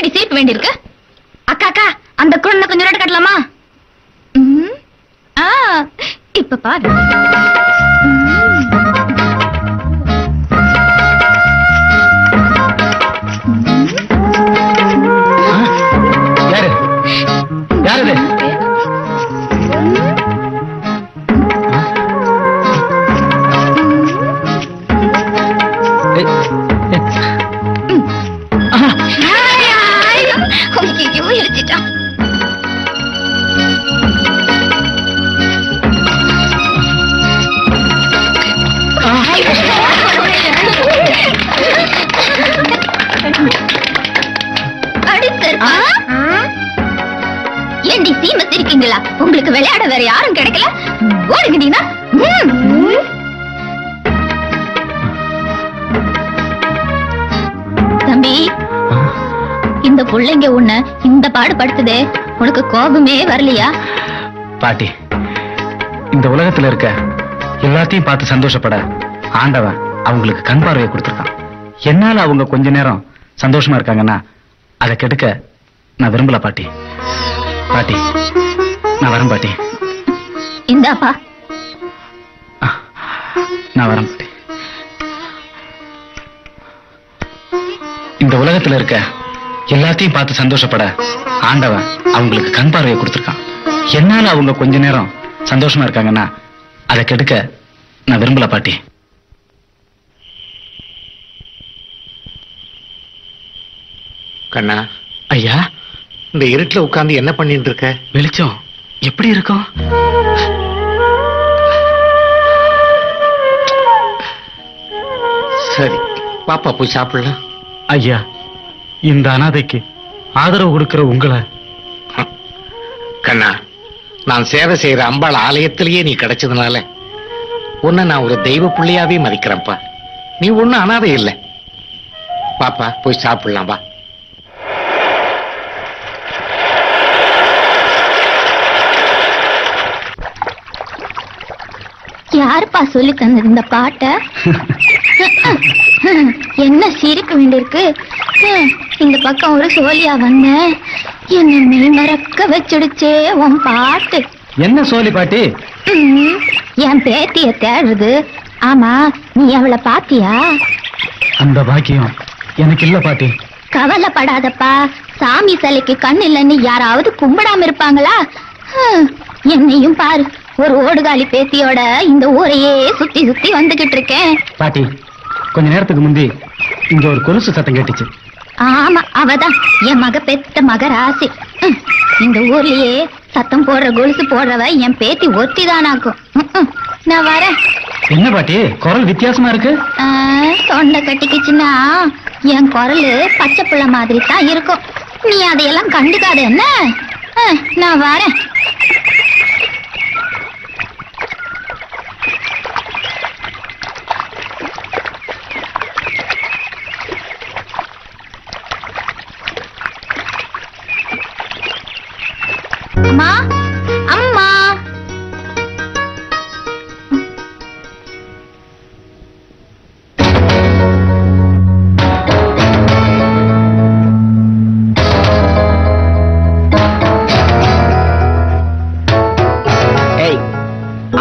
என்னடி சீட் வேண்டியிருக்கு? அக்கா அக்கா அந்த குரல்ல கொஞ்சம் ரேட் கட்டலாமா? இப்ப பாரு. யாரு எழுச்சிட்டான். ஏண்டி சீமஸ் இருக்கீங்களா? உங்களுக்கு விளையாட வேற யாரும் கிடைக்கல? ஓடுங்கடீனா. தம்பி, இந்த புள்ளைங்க உன்னை இந்த பாடு படுத்துதே, உனக்கு கோபமே வரலையா? பாட்டி, இந்த உலகத்துல இருக்க எல்லாத்தையும் பார்த்து சந்தோஷப்பட ஆண்டவன் அவங்களுக்கு கண் பார்வையை கொடுத்திருக்கான். என்னால அவங்க கொஞ்ச நேரம் சந்தோஷமா இருக்காங்கன்னா அதை கெடுக்க நான் விரும்பல பாட்டி. பாட்டி, நான் வரேன் பாட்டி. இந்தாப்பா. நான் வரேன் பாட்டி. இந்த உலகத்துல இருக்க எல்லாத்தையும் பார்த்து சந்தோஷப்பட ஆண்டவன் அவங்களுக்கு கண் பார்வையை கொடுத்திருக்கான். என்னால அவங்க கொஞ்ச நேரம் சந்தோஷமா இருக்காங்கன்னா அதை கெடுக்க நான் விரும்பல பாட்டி. கண்ணா. ஐயா, இந்த இருட்டுல உட்கார்ந்து என்ன பண்ணிட்டு இருக்க? வெளிச்சம் எப்படி இருக்கும்? சரி, பாப்பா போய் சாப்பிடலாம். ஐயா, இந்த அனாதைக்கு ஆதரவு கொடுக்கிற உங்களை. கண்ணா, நான் சேவை செய்யற அம்பாள் ஆலயத்திலேயே நீ கிடைச்சதுனால உன்னை நான் ஒரு தெய்வ பிள்ளையாவே மதிக்கிறேன்ப்பா. நீ ஒன்னும் அனாதை இல்லை. பாப்பா போய் சாப்பிடலாம் வா. யாருப்பா சொல்லி தந்தது இந்த பாட்ட? என்ன சிரிக்க வேண்டியிருக்கு? இந்த பக்கம் ஒரு சோழியா வந்தேன், என்ன மெய் மறக்க வச்சுடுச்சே உன் பாட்டு. என்ன சோழி பாட்டி? என் பேத்திய தேடுறது. ஆமா, நீ அவளை பாத்தியா? அந்த பாக்கியம் எனக்கு இல்ல பாட்டி. கவலைப்படாதப்பா, சாமி சிலைக்கு கண் இல்லைன்னு யாராவது கும்பிடாம இருப்பாங்களா? என்னையும் பாரு, ஒரு ஓடுகாலி பேத்தியோட இந்த ஊரையே சுத்தி சுத்தி வந்துகிட்டு இருக்கேன். பாட்டி, கொஞ்ச நேரத்துக்கு முந்தி இங்க ஒரு கொலுசு சத்தம் கேட்டுச்சு. ஆமா, அவதான் என் மக பெத்த மகராசி. இந்த ஊர்லயே சத்தம் போடுற கொலுசு போடுறவ என் பேத்தி ஒத்திதானாக்கும். நான் வரேன். என்ன பாட்டி, குரல் வித்தியாசமா இருக்கு? தொண்டை கட்டிக்குச்சுன்னா என் குரல் பச்சை பிள்ளை மாதிரி தான் இருக்கும். நீ அதையெல்லாம் கண்டுக்காத என்ன? நான் வரேன். அம்மா, அம்மா.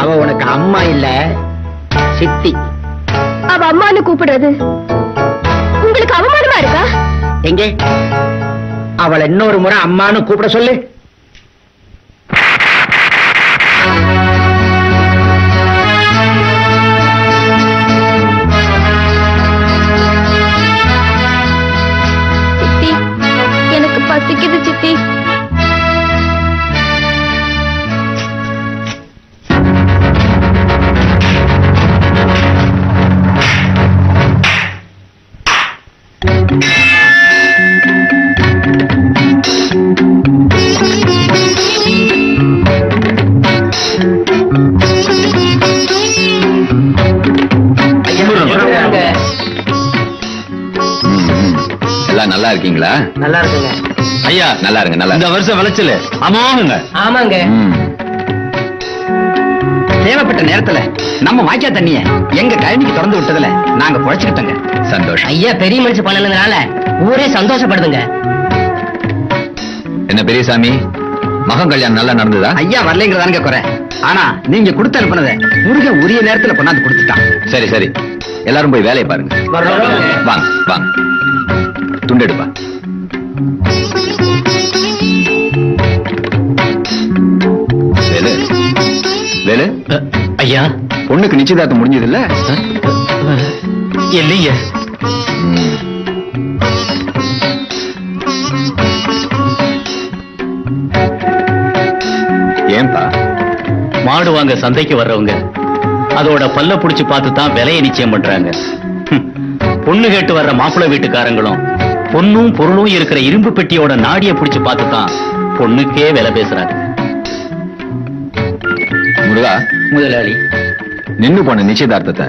அவ உனக்கு அம்மா இல்ல, சித்தி. அவ அம்மான்னு கூப்பிடுறது உங்களுக்கு அவமானமா இருக்கா? எங்கே அவளை இன்னொரு முறை அம்மான்னு கூப்பிட சொல்லு. சித்தி, எனக்கு பசிக்குது சித்தி. நல்லா இருக்கீங்களா? நல்லா இருக்குங்க ஐயா. நல்லா இருங்க. நல்லா இந்த வருஷம் விளைச்சல் அமோகங்க. ஆமாங்க. தேவைப்பட்ட நேரத்துல நம்ம வாய்க்கா தண்ணிய எங்க கழனிக்கு திறந்து விட்டதுல நாங்க பொழைச்சுக்கிட்டோங்க. சந்தோஷம். ஐயா பெரிய மனுஷன் பண்ணதுனால ஊரே சந்தோஷப்படுதுங்க. என்ன பெரியசாமி, மகன் கல்யாணம் நல்லா நடந்ததா? ஐயா வரலைங்கிறதானுங்க குறை. ஆனா நீங்க கொடுத்து அனுப்புனதை முருகன் உரிய நேரத்துல கொண்டாந்து கொடுத்துட்டான். சரி சரி, எல்லாரும் போய் வேலையை பாருங்க. வாங்க வாங்க, துண்டெடுப்பா. வேலு வேலு, ஐயா, பொண்ணுக்கு நிச்சயதார்த்தம் முடிஞ்சது இல்ல? இல்லைங்க. ஏன்பா? மாடு வாங்க சந்தைக்கு வர்றவங்க அதோட பல்ல புடிச்சு பார்த்து தான் விலையை நிச்சயம் பண்றாங்க. பொண்ணு கேட்டு வர்ற மாப்பிள்ளை வீட்டுக்காரங்களும் பொண்ணும் பொருளும் இருக்கிற இரும்பு பெட்டியோட நாடிய புடிச்சு பார்த்து தான் பொண்ணுக்கே விலை பேசுறாங்க. முருகா, முதலாளி, நின்னு போன நிச்சயதார்த்தத்தை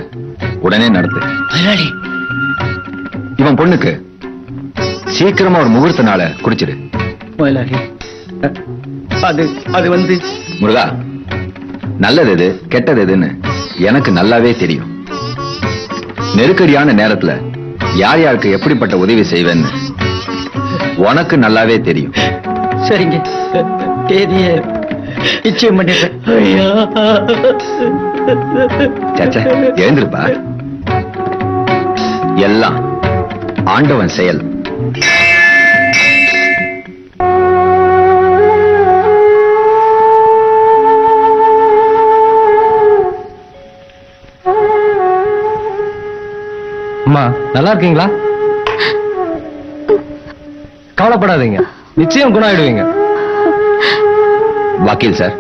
உடனே நடத்து. முதலாளி, இவன் பொண்ணுக்கு சீக்கிரமா ஒரு முகூர்த்த நாளை குறிச்சிடு. முதலாளி, அது வந்து முருகா, நல்லது எது கெட்டது எதுன்னு எனக்கு நல்லாவே தெரியும். நெருக்கடியான நேரத்துல யார் யாருக்கு எப்படிப்பட்ட உதவி செய்வேன்னு உனக்கு நல்லாவே தெரியும். சரிங்க, தேதிய நிச்சயம் பண்ணிடுறேன். சச்சா, எழுந்திருப்பா. எல்லாம் ஆண்டவன் செயல். அம்மா, நல்லா இருக்கீங்களா? கவலைப்படாதீங்க, நிச்சயம் குணமாயிடுவீங்க. வக்கீல் சார்,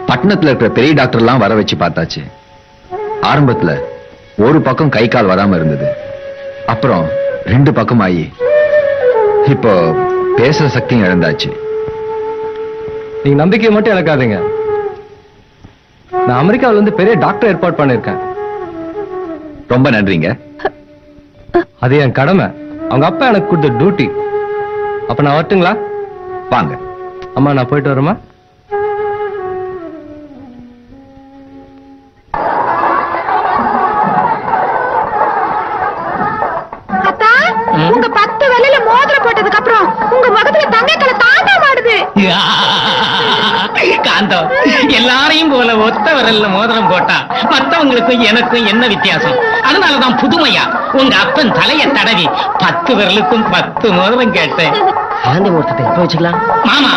பட்டணத்துல இருக்கிற பெரிய டாக்டர் எல்லாம் வர வச்சு பார்த்தாச்சு. ஆரம்பத்துல ஒரு பக்கம் கை கால் வராம இருந்தது, அப்புறம் 2 பக்கம் ஆகி இப்போ பேசுற சக்தியும் இழந்தாச்சு. நீங்க நம்பிக்கையை மட்டும் இழக்காதீங்க. நான் அமெரிக்காவில இருந்து பெரிய டாக்டர் ஏற்பாடு பண்ணிருக்கேன். ரொம்ப நன்றிங்க. அது என் கடமை. அவங்க அப்பா எனக்கு கொடுத்த டியூட்டி. அப்ப நான் வரட்டுங்களா? வாங்க. அம்மா, நான் போயிட்டு வரேம்மா. அப்பா, உங்க 10 விலையில மோதிரம் போட்டதுக்கு அப்புறம் உங்க முகத்துல தங்கத்துல தாண்டா மாடுது. காந்தம், எல்லாரையும் போல ஒத்த விரல்ல மோதிரம் போட்டா மத்தவங்களுக்கும் எனக்கும் என்ன வித்தியாசம்? அதனாலதான் புதுமையா உங்க அப்பன் தலைய தடவி 10 விரலுக்கும் 10 மோதிரம் கேட்டேன். சாந்தி முகூர்த்தத்தை எப்ப வச்சுக்கலாம்? மாமா,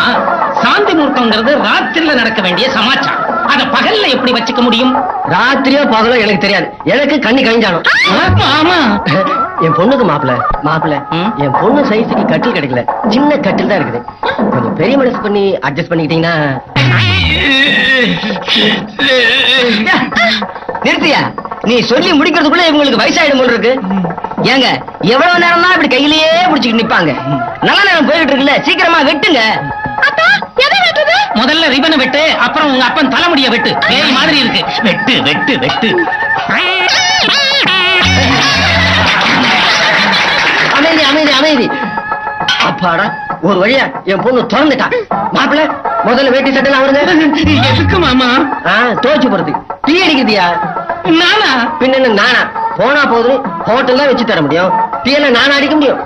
சாந்தி முகூர்த்தம்ங்கிறது ராத்திரில நடக்க வேண்டிய சமாச்சாரம். அத பகல்ல எப்படி வச்சுக்க முடியும்? ராத்திரியோ பகலோ எனக்கு தெரியாது. எனக்கு கண்ணி கழிஞ்சாலும் மாமா, என் பொண்ணுக்கு மாப்பிள்ள என் பொண்ணு சைஸுக்கு கட்டில் கிடைக்கல, சின்ன கட்டில் தான் இருக்குது. கொஞ்சம் பெரிய மனசு பண்ணி அட்ஜஸ்ட் பண்ணிக்கிட்டீங்கன்னா. நிறுத்தியா? நீ சொல்லி முடிக்கிறதுக்குள்ள இவங்களுக்கு வயசாயிடும் போல இருக்கு. ஏங்க, எவ்வளவு நேரம் தான் இப்படி கையிலேயே பிடிச்சிட்டு நிப்பாங்க? நல்ல நேரம் போயிட்டு இருக்குல்ல, சீக்கிரமா வெட்டுங்க. முதல்ல ரிபனை வெட்டு, அப்புறம் உங்க அப்பன் தலைமுடிய வெட்டு. பேய் மாதிரி இருக்கு. வெட்டு வெட்டு வெட்டு. அமைதி அமைதி அமைதி. அப்பாடா, ஒரு வழியா என் பொண்ணு திறந்துட்டா. மாப்பிள்ள, முதல்ல வேட்டி சட்டை அவருங்க. எதுக்கு மாமா? தோச்சு போறது. டீ அடிக்குதியா? நானா? பின்ன நானா? போனா போது ஹோட்டல் தான் வச்சு தர முடியும். டீ எல்லாம் நானா அடிக்க முடியும்?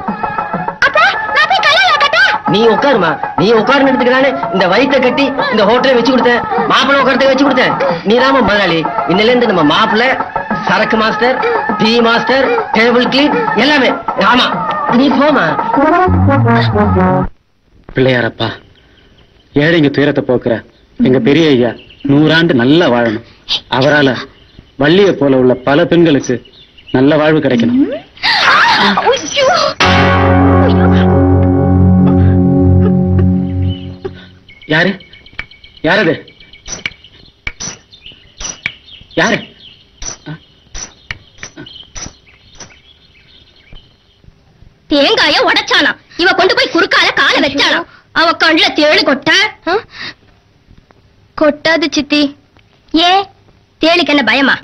நீ உட்காருமா, நீ உட்காருன்னு எடுத்துக்கிறானே இந்த வயிற்ற கட்டி இந்த ஹோட்டலை வச்சு கொடுத்தேன். மாப்பிள்ளை உட்காரத்தை வச்சு கொடுத்தேன். நீதாம முதலாளி. இன்னில இருந்து நம்ம மாப்பிள்ளை சரக்கு master, tea master, table clean எல்லாமே. ஆமா, நீ போமா. பிள்ளையாரப்பா, ஏழைங்க துயரத்தை போக்குற எங்க பெரிய ஐயா 100 ஆண்டு நல்லா வாழணும். அவரால வள்ளியை போல உள்ள பல பெண்களுக்கு நல்ல வாழ்வு கிடைக்கணும். யாரு யாரது? யாரு? தேங்காய உடைச்சானா, இவ கொண்டு போய் குறுக்கால காலை வச்சானா, அவ கண்ணுல தேளு கொட்டாது சித்தி. ஏ, தேளுக்கு என்ன பயமா?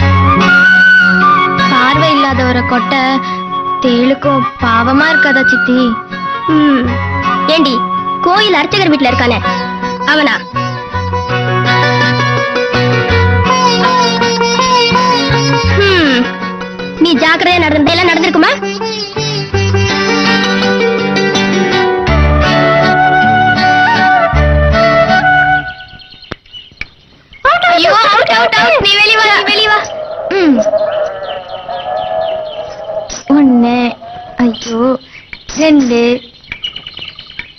பார்வை இல்லாதவரை கொட்ட தேளுக்கும் பாவமா இருக்காதா சித்தி? ஏண்டி, கோயில் அர்ச்சகர் வீட்டுல இருக்கானே அவனா? நீ ஜாக்கிரதையா நடந்தேலாம் நடந்திருக்குமா?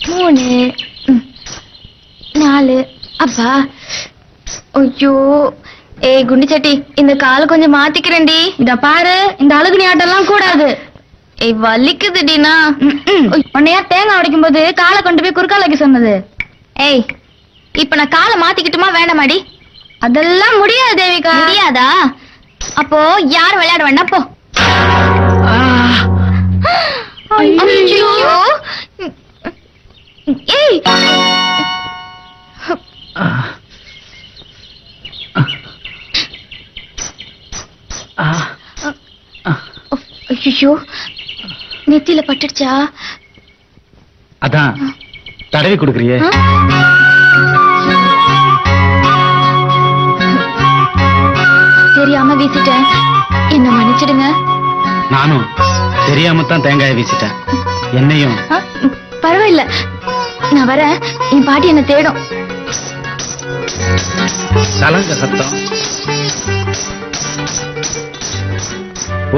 3 4 அப்பா. ஐயோ ஏய் குண்டி சட்டி, இந்த காலை கொஞ்சம் மாத்திக்கிறேன்டி. இத பாரு, இந்த அழுகுனி ஆட்டம்லாம் கூடாது. ஏய் வலிக்குதுடினா. உன்னையா தேங்காய் உடைக்கும் போது காலை கொண்டு போய் குறுக்கால வைக்க சொன்னது? ஏய் இப்ப நான் காலை மாத்திக்கிட்டுமா வேண்டாமாடி? அதெல்லாம் முடியாது தேவிகா. முடியாதா? அப்போ யார் விளையாட வேண்டாம் போ. ஐயோ ஏய் ஐயோ நெத்தியில பட்டுடுச்சா? அதான் தடவி கொடுக்குறியே. தெரியாம வீசிட்டேன், என்ன மன்னிச்சிடுங்க. நானும் தெரியாம தான் தேங்காயை வீசிட்டேன், என்னையும். பரவாயில்ல, நான் வரேன். என் பாட்டி என்ன தேடும். சலங்க சத்தம்.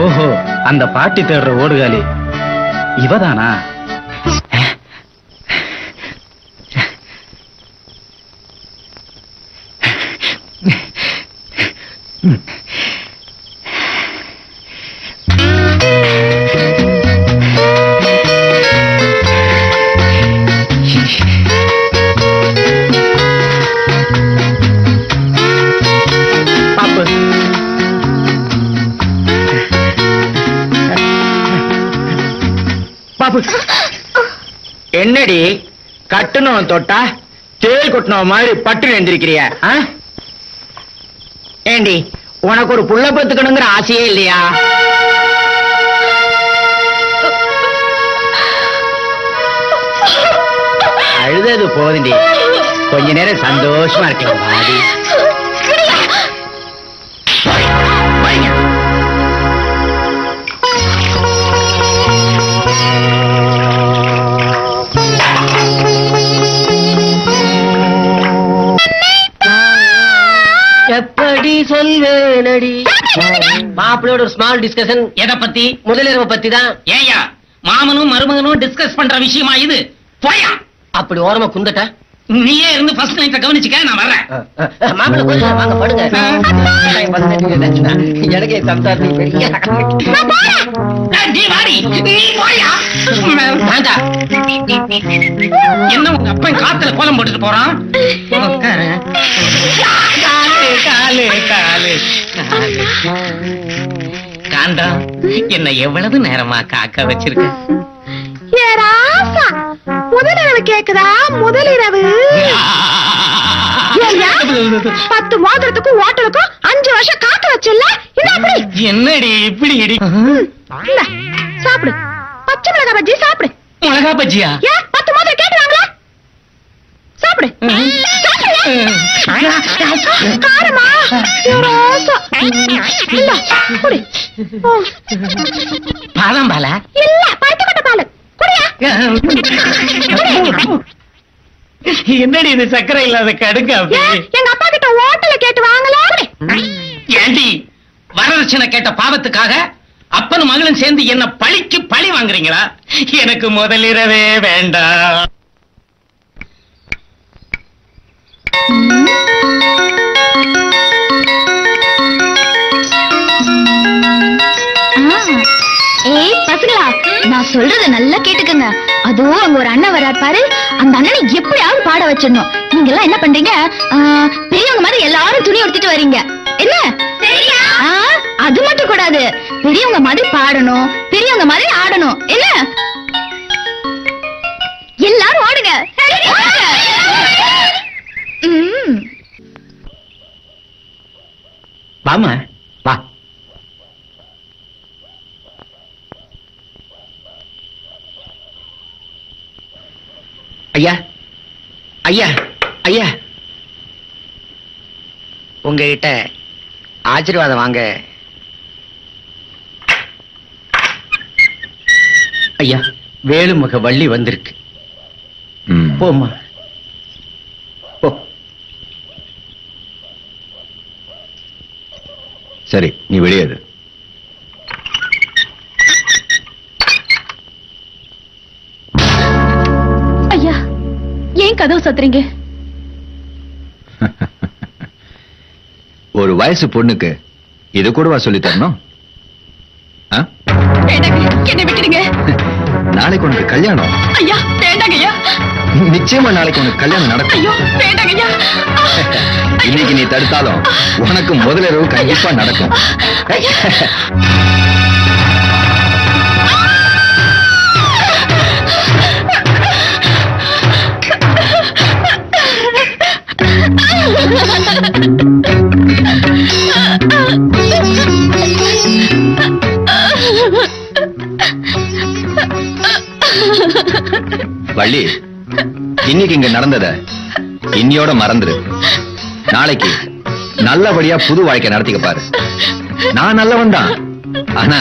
ஓஹோ, அந்த பாட்டி தேடுற ஓடுகாலி இவதானா? என்னடி கட்டுனவன் தொட்டா தேல் கொட்டினவ மாதிரி பட்டு எழுந்திருக்கிறிய? ஏண்டி உனக்கு ஒரு புள்ள பத்துக்கணுங்கிற ஆசையே இல்லையா? அழுதது போதுண்டி, கொஞ்ச நேரம் சந்தோஷமா இருக்கலாம் மாடி. எப்படி சொல்வேனடி? மாப்பிள்ளையோட ஒரு ஸ்மால் டிஸ்கஷன். எதை பத்தி? முதலிரவை பத்தி தான். ஏயா மாமனும் மருமகனும் டிஸ்கஸ் பண்ற விஷயமா இது? போயா அப்படி ஓரமா குந்தட்ட. நீயே இருந்து ஃபர்ஸ்ட் நைட்ட கவனிச்சுக்க, நான் வர்றேன். மாப்பிள்ளை கொஞ்சம் வாங்க படுங்க. எனக்கே சம்சாரத்தை பெரிய நீ வாடி, நீ போயா. என்ன உங்க அப்பன் காத்துல கோலம் போட்டுட்டு போறான்? காண்டா, என்ன எவ்வளவு நேரமா காக்க வச்சிருக்க? முதலிரவு கேக்குதா? முதலிரவு 10 மாதத்துக்கும் ஹோட்டலுக்கும் 5 வருஷம் காக்க வச்சல. என்னடி இப்படி இடி? சாப்பிடு, பச்சை மிளகா பஜ்ஜி சாப்பிடு. மிளகா பஜ்ஜியா? 10 மாதம் கேட்டுறாங்களா? சாப்பிடு. காரமா? பாதாம் பாலா? இல்ல, பருத்திக்கொட்டை பாலு. என்னடி இது சக்கரை இல்லாத கடுங்க? எங்க அப்பா கிட்ட ஹோட்டல கேட்டு வாங்கல. ஏண்டி வரதட்சணை கேட்ட பாவத்துக்காக அப்பனும் மகளும் சேர்ந்து என்ன பழிக்கு பழி வாங்குறீங்களா? எனக்கு முதலிரவே வேண்டாம். ஏய் பசங்களா, நான் சொல்றத நல்லா கேட்டுக்கங்க. அதுவும் அங்க ஒரு அண்ணன் வரார் பாரு, அந்த அண்ணனை எப்படியாவது பாட வச்சிடணும். நீங்க எல்லாம் என்ன பண்றீங்க? பெரியவங்க மாதிரி எல்லாரும் துணி எடுத்துட்டு வரீங்க. என்ன அது மட்டும் கூடாது, பெரியவங்க மாதிரி பாடணும், பெரியவங்க மாதிரி ஆடணும். என்ன எல்லாரும் ஓடுங்க. வாமா வா. ஐயா ஐயா ஐயா, உங்ககிட்ட ஆசீர்வாதம் வாங்க. ஐயா, வேலுமுக வள்ளி வந்திருக்கு. போம்மா போ. சரி, நீ வெளியேறு. ஐயா ஏன் கதவு சத்துறீங்க? ஒரு வயசு பொண்ணுக்கு இது கூடவா சொல்லி தரணும்? என்ன விட்டுடுங்க. நாளைக்கு உனக்கு கல்யாணம். ஐயா வேண்டாங்க ஐயா. நிச்சயமா நாளைக்கு உனக்கு கல்யாணம் நடக்கும். ஐயோ வேண்டாங்க ஐயா. இன்னைக்கு நீ தடுத்தாலும் உனக்கு முதலிரவு கண்டிப்பா நடக்கும். வள்ளி, இன்னைக்கு இங்க நடந்தத இன்னையோட மறந்துரு. நாளைக்கு நல்லபடியா புது வாழ்க்கை நடத்திக்க பாரு. நான் நல்லவன் தான், ஆனா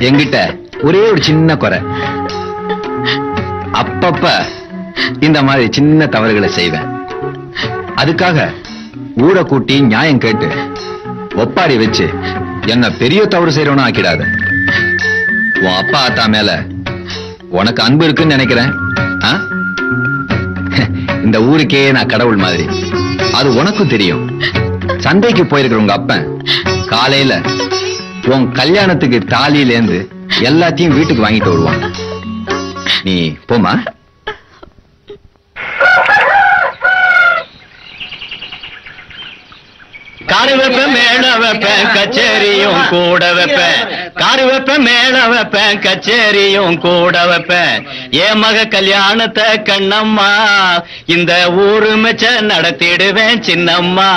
என்கிட்ட ஒரே ஒரு சின்ன குறை. அப்பப்ப இந்த மாதிரி சின்ன தவறுகளை செய்வேன். அதுக்காக ஊரை கூட்டி நியாயம் கேட்டு ஒப்பாரி வச்சு என்ன பெரிய தவறு செய்யறவனும் ஆக்கிடாத. உன் அப்பா ஆத்தா மேல உனக்கு அன்பு இருக்குன்னு நினைக்கிறேன். இந்த ஊருக்கே நான் கடவுள் மாதிரி. அது உனக்கும் தெரியும். சந்தைக்கு போயிருக்கிற உங்க அப்பன் காலையில உன் கல்யாணத்துக்கு தாலியில இருந்து எல்லாத்தையும் வீட்டுக்கு வாங்கிட்டு வருவான். நீ போமா. காரு வைப்பேன் மேல வைப்பேன் கச்சேரியும் கூட வைப்பேன். காரு வைப்பேன் மேல வைப்பேன் கச்சேரியும் கூட வைப்பேன். என் மக கல்யாணத்தை கண்ணம்மா இந்த ஊரு மெச்ச நடத்திடுவேன் சின்னம்மா.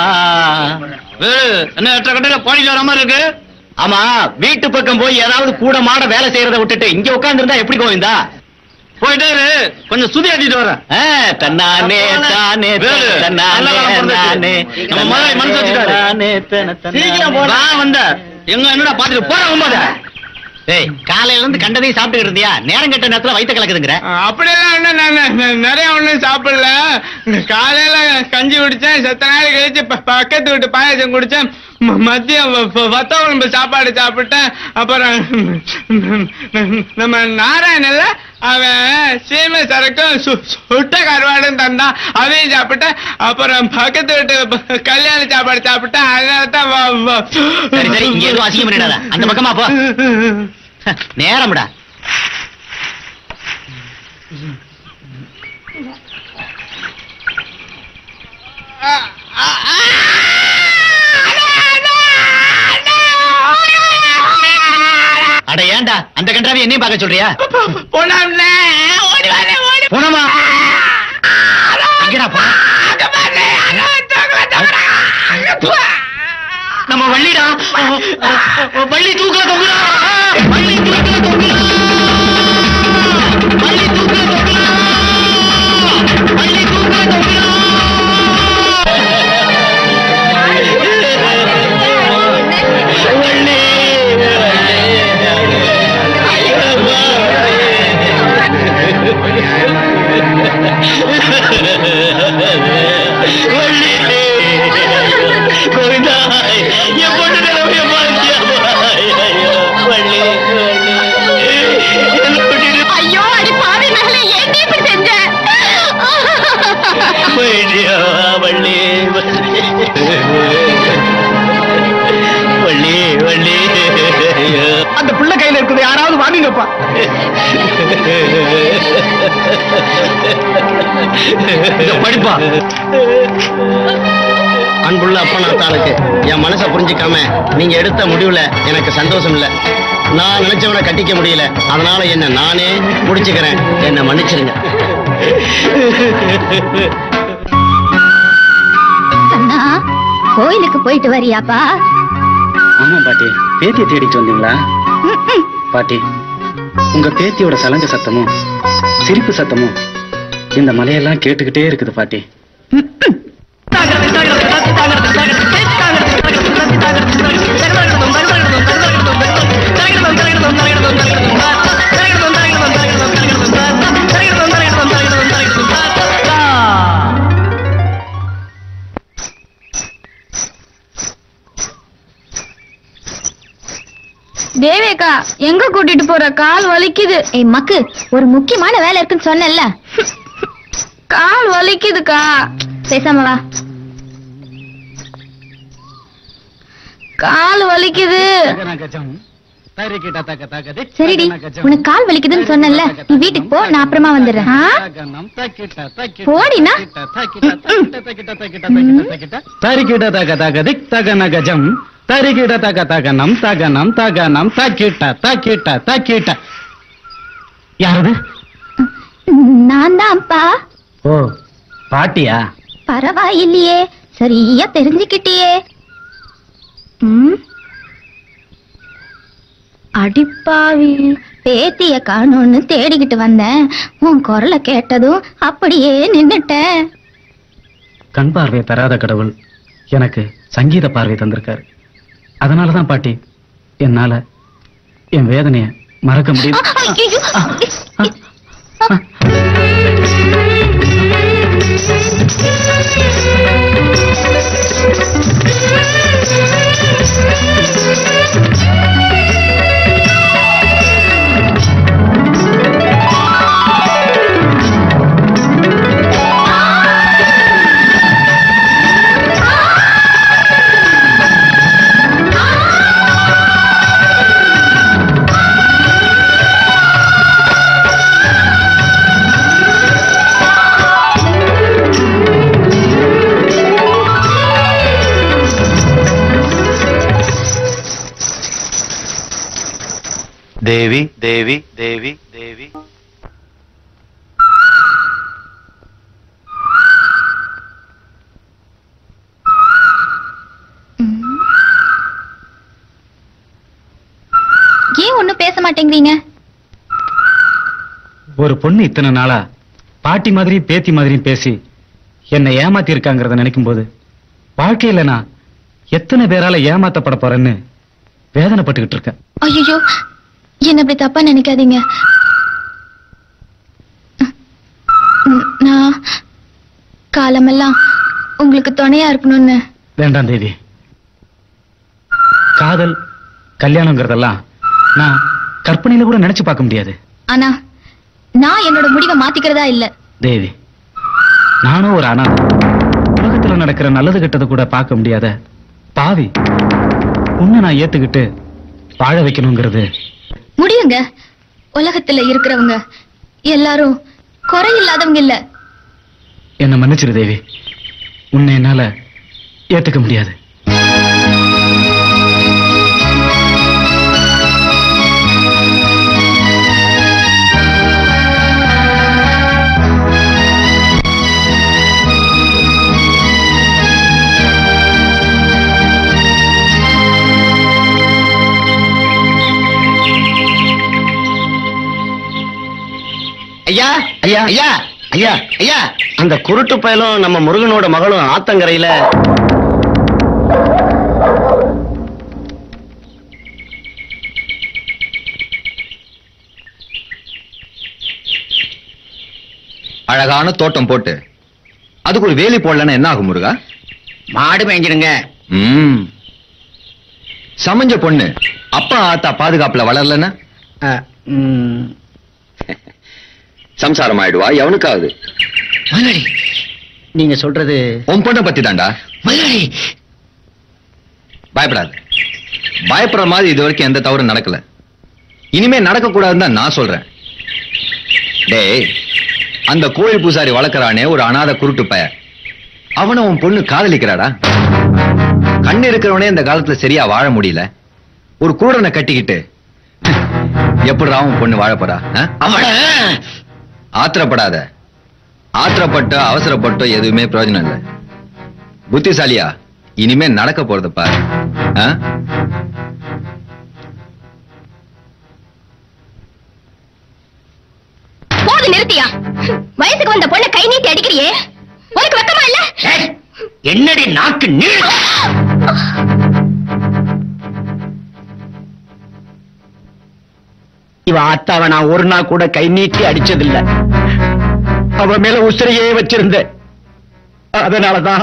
என்ன எட்ட கட்டையில பாடி வர மாதிரி இருக்கு? ஆமா, வீட்டு பக்கம் போய் ஏதாவது கூட மாட வேலை செய்யறதை விட்டுட்டு இங்க உட்கார்ந்து இருந்தா எப்படி கோவிந்தா? போயிட்டு கொஞ்சம் சுதி அடிட்டு வரேன். தன்னானே தானே தன்னானே நம்ம முதலாளி மனசு வச்சுட்டாரு. சீக்கிரம் போடா. வந்த எங்க என்னடா பாத்துட்டு போற. ஏய், காலையில இருந்து கண்டதையும் சாப்பிட்டு இருந்தியா? நேரம் கட்ட நேரத்துல வயிற்று கலக்குதுங்கிற. அப்படியெல்லாம் நான் நிறைய ஒண்ணும் சாப்பிடல. காலையில கஞ்சி குடிச்சேன், செத்த நாள் கழிச்சு பக்கத்து வீட்டு பாயாசம் குடிச்சேன், மதியம் வத்த குழம்பு சாப்பாடு சாப்பிட்டேன். அப்புறம் நம்ம நாராயணல்ல அவன் சீமை சரக்கும் சுட்ட கருவாடும் தந்தான், அதையும் சாப்பிட்டேன். அப்புறம் பக்கத்து வீட்டு கல்யாண சாப்பாடு சாப்பிட்டேன். அதனாலதான் சரி சரி, இங்க எதுவும் அசிங்கம் பண்ணிடாத. அந்த பக்கமா போ. நேரம்டா. அட ஏண்டா அந்த கன்றாவை என்னையும் பார்க்க சொல்றியா? போனமா நம்ம வள்ளிடா. வள்ளி தூக்கல தொங்குறா. வள்ளி தூக்கல தொங்குறா. வள்ளி தூக்கல தொங்குறா. வள்ளி தூக்கல தொங்குறா. ஐயோ அடி பாவி மகளே, ஏன் இப்படி செஞ்ச? வள்ளி வள்ளி வள்ளி, அந்த பிள்ளை கையில இருக்குது, யாராவது வாங்குங்கப்பா. படிப்பா. அன்புள்ள அப்பனாத்தாளுக்கு என் மனசை புரிஞ்சுக்காம நீங்க எடுத்த முடிவுல எனக்கு சந்தோஷம் இல்ல. நான் நினைச்சவனை கட்டிக்க முடியல, அதனால என்ன நானே முடிச்சுக்கிறேன். என்ன மன்னிச்சிருங்க. அண்ணா, கோயிலுக்கு போயிட்டு வரியாப்பா? ஆமா பாட்டி, பேத்தியை தேடிட்டு வந்தீங்களா? பாட்டி, உங்க பேத்தியோட சலங்க சத்தமும் சிரிப்பு சத்தமும் இந்த மலையெல்லாம் கேட்டுக்கிட்டே இருக்குது பாட்டி. தேவேக்கா, எங்க கூட்டிட்டு போற? கால் வலிக்குது. ஏய் மக்கு, ஒரு முக்கியமான வேலை இருக்குன்னு சொன்னேன்ல. கால் வலிக்குதுக்கா. பேசாம வா. கால் வலிக்குது. சரிடி, உனக்கு கால் வலிக்குதுன்னு சொன்னேன்ல, நீ வீட்டுக்கு போ, நான் அப்புறமா வந்துடுறேன். போடினா. தரிக்கிட்ட தக தக திக் தகன கஜம் தரிக்கிட்ட தக தகனம் தகனம் தகனம் தக்கிட்ட தக்கிட்ட தக்கிட்ட. யாரது? நான் தான்ப்பா. ஓ, பாட்டியா? பரவாயில்லையே, சரியா தெரிஞ்சுக்கிட்டியே. அடிப்பாவி, பேத்திய காணோன்னு தேடிக்கிட்டு வந்தேன். உன் குரலை கேட்டதும் அப்படியே நின்னுட்டேன். கண் பார்வை தராத கடவுள் எனக்கு சங்கீத பார்வை தந்திருக்காரு. அதனாலதான் பாட்டி என்னால என் வேதனைய மறக்க முடியும். தேவி தேவி தேவி தேவி. ஏன் ஒண்ணும் பேச மாட்டேங்கிறீங்க? ஒரு பொண்ணு இத்தனை நாளா பாட்டி மாதிரி பேத்தி மாதிரி பேசி என்னை ஏமாத்தி இருக்காங்கிறத நினைக்கும் போது வாழ்க்கையில நான் எத்தனை பேரால ஏமாத்தப்பட போறேன்னு வேதனைப்பட்டுக்கிட்டு இருக்கேன். ஐயோ, என்ன இப்படி தப்பா நினைக்காதீங்க. நான் காலமெல்லாம் உங்களுக்கு துணையா இருக்கணும்னு. வேண்டாம் தேவி, காதல் கல்யாணங்கிறதெல்லாம் நான் கற்பனையில கூட நினைச்சு பார்க்க முடியாது. ஆனா நான் என்னோட முடிவை மாத்திக்கிறதா இல்ல. தேவி, நானும் ஒரு அனாதை. உலகத்துல நடக்கிற நல்லது கெட்டது கூட பார்க்க முடியாத பாவி. உன்னை நான் ஏத்துக்கிட்டு வாழ வைக்கணுங்கிறது முடியுங்க. உலகத்துல இருக்கிறவங்க எல்லாரும் குறையில்லாதவங்க இல்ல. என்ன மன்னிச்சிரு தேவி, உன்னை என்னால ஏத்துக்க முடியாது. ஐயா ஐயா ஐயா ஐயா ஐயா, அந்த குருட்டு பயலும் நம்ம முருகனோட மகளும் ஆத்தங்கரையில. அழகான தோட்டம் போட்டு அதுக்கு ஒரு வேலி போடலன்னா என்ன ஆகும் முருகா? மாடு மேய்ஞ்சிருங்க. சமஞ்ச பொண்ணு அப்பா ஆத்தா பாதுகாப்புல வளரலன்னா சம்சாரம் ஆயிடுவா எவனுக்காவது. முதலாளி, நீங்க சொல்றது உன் பொண்ணை பத்தி தாண்டா. முதலாளி, பயப்படாது. பயப்படுற மாதிரி இது வரைக்கும் எந்த தவறும் நடக்கல. இனிமே நடக்க கூடாதுன்னு தான் நான் சொல்றேன். டேய், அந்த கோயில் பூசாரி வளர்க்கறானே ஒரு அனாதை குருட்டு பய, அவனை உன் பொண்ணு காதலிக்கிறாடா. கண்ணு இருக்கிறவனே இந்த காலத்துல சரியா வாழ முடியல. ஒரு குருடனை கட்டிக்கிட்டு எப்படிடா உன் பொண்ணு வாழ போறா? ஆத்திரப்படாத. ஆத்திரப்பட்டோ அவசரப்பட்டோ எதுவுமே பிரயோஜனம் இல்லை. புத்திசாலியா இனிமே நடக்க போறது பாரு. போது நிறுத்தியா? வயசுக்கு வந்த பொண்ணை கை நீட்டி அடிக்கிறியே, உனக்கு வெக்கமா இல்ல? என்னடி நாக்கு நீள. இவ ஆத்தாவ நான் ஒரு நாள் கூட கை நீட்டி அடிச்சதில்லை. அவ மேல உசிரையே வச்சிருந்த. அதனாலதான்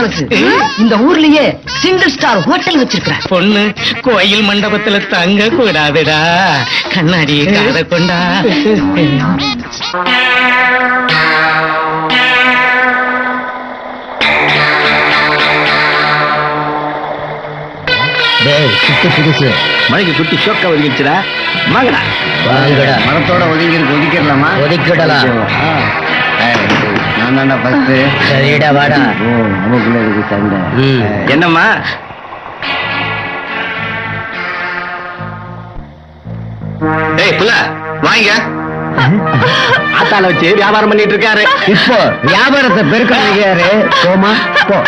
மனசு இந்த ஊர்லயே சிங்கிள் ஸ்டார் ஹோட்டல் வச்சிருக்கிறேன். பொண்ணு கோயில் மண்டபத்துல தங்க கூடாதுடா, கண்ணாடி காத கொண்டா. புதுசு மழைக்கு குட்டி ஷோக்கா ஒதுங்கிடுச்சுடா. வாங்கடா வாங்கடா. மரத்தோட ஒதுக்கிடலாமா? ஒதுக்கிடலாம். நான் தான்டா ஃபர்ஸ்ட். சரிடா வாடா. நமக்குள்ள இருக்கு சண்டை. என்னம்மா ஏய் புள்ள வாங்க. ஆத்தால வச்சு வியாபாரம் பண்ணிட்டு இருக்காரு. இப்போ வியாபாரத்தை பெருக்கிறாரு. போமா போ.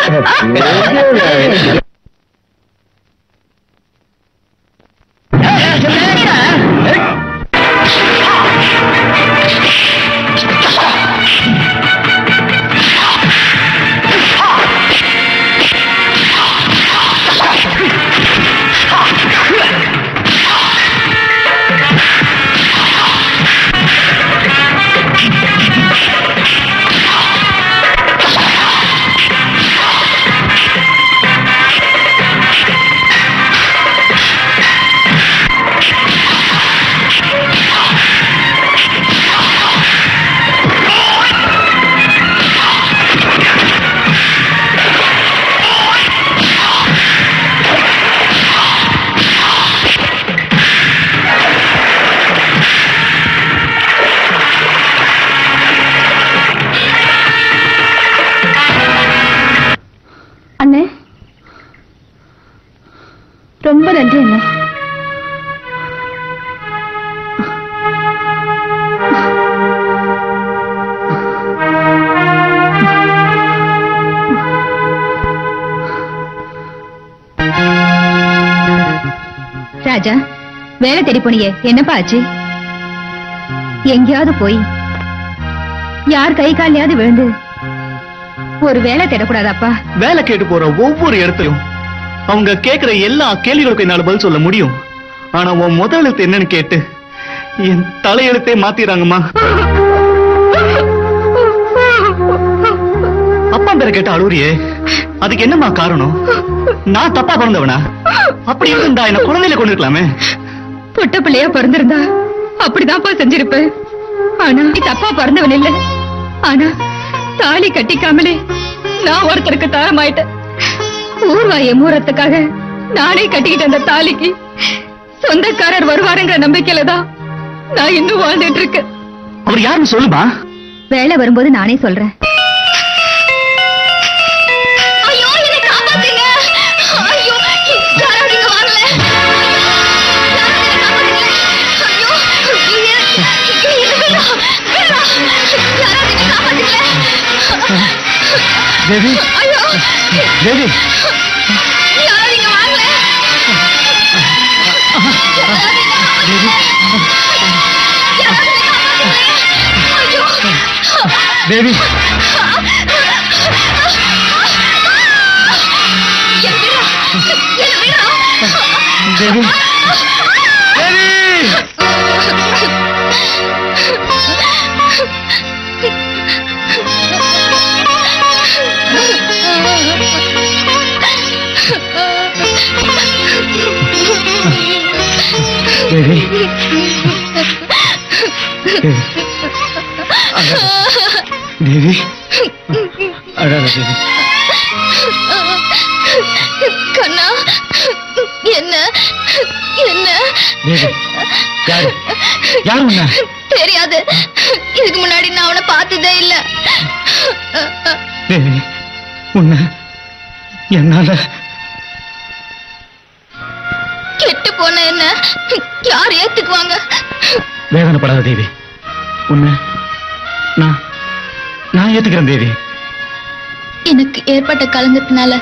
ரொம்ப நன்றி அண்ணா. ராஜா, வேலை தேடி போனியே, என்னப்பா ஆச்சு? எங்கேயாவது போய் யார் கை காலையாவது விழுந்து ஒரு வேலை தேடக்கூடாதாப்பா? வேலை கேட்டு போற ஒவ்வொரு இடத்துலயும் அவங்க கேட்கிற எல்லா கேள்விகளுக்கும் என்னால பதில் சொல்ல முடியும். ஆனா உன் முதல் எழுத்து என்னன்னு கேட்டு என் தலையெழுத்தே மாத்திராங்கம்மா. அப்பா பேரை கேட்ட அழுவுறியே, அதுக்கு என்னம்மா காரணம்? நான் தப்பா பிறந்தவனா? அப்படி இருந்தா என்ன குழந்தையில கொண்டு இருக்கலாமே. பொட்ட பிள்ளையா பிறந்திருந்தா அப்படிதான்ப்பா செஞ்சிருப்பேன். ஆனா நீ தப்பா பிறந்தவன் இல்ல. ஆனா தாலி கட்டிக்காமலே நான் ஒருத்தருக்கு தாரமாயிட்டேன். ஊர்வாய மூரத்துக்காக நானே கட்டிக்கிட்ட அந்த தாலிக்கு சொந்தக்காரர் வருவாருங்கிற நம்பிக்கையில தான் நான் இன்னும் வாழ்ந்துட்டு இருக்கேன். அவர் யாருன்னு சொல்லுமா. வேலை வரும்போது நானே சொல்றேன். ஐயோ என்னை காப்பாத்துங்க. ஐயோ யாராவது இங்க வாங்கல. தேவி தேவி தேவி தேவி தேவி தேவி அழாத தேவி. கண்ணா என்ன என்ன தேவி யாரு யாரு உன்ன? தெரியாது. இதுக்கு முன்னாடி நான் அவனை பார்த்ததே இல்ல. தேவி உன்ன என்னால கெட்டு போன என்ன யார் ஏத்துக்குவாங்க? வேதனைப்படாத தேவி. உன்னை நான் ஏத்துக்கிறேன் தேவி. எனக்கு ஏற்பட்ட கலங்கத்தினால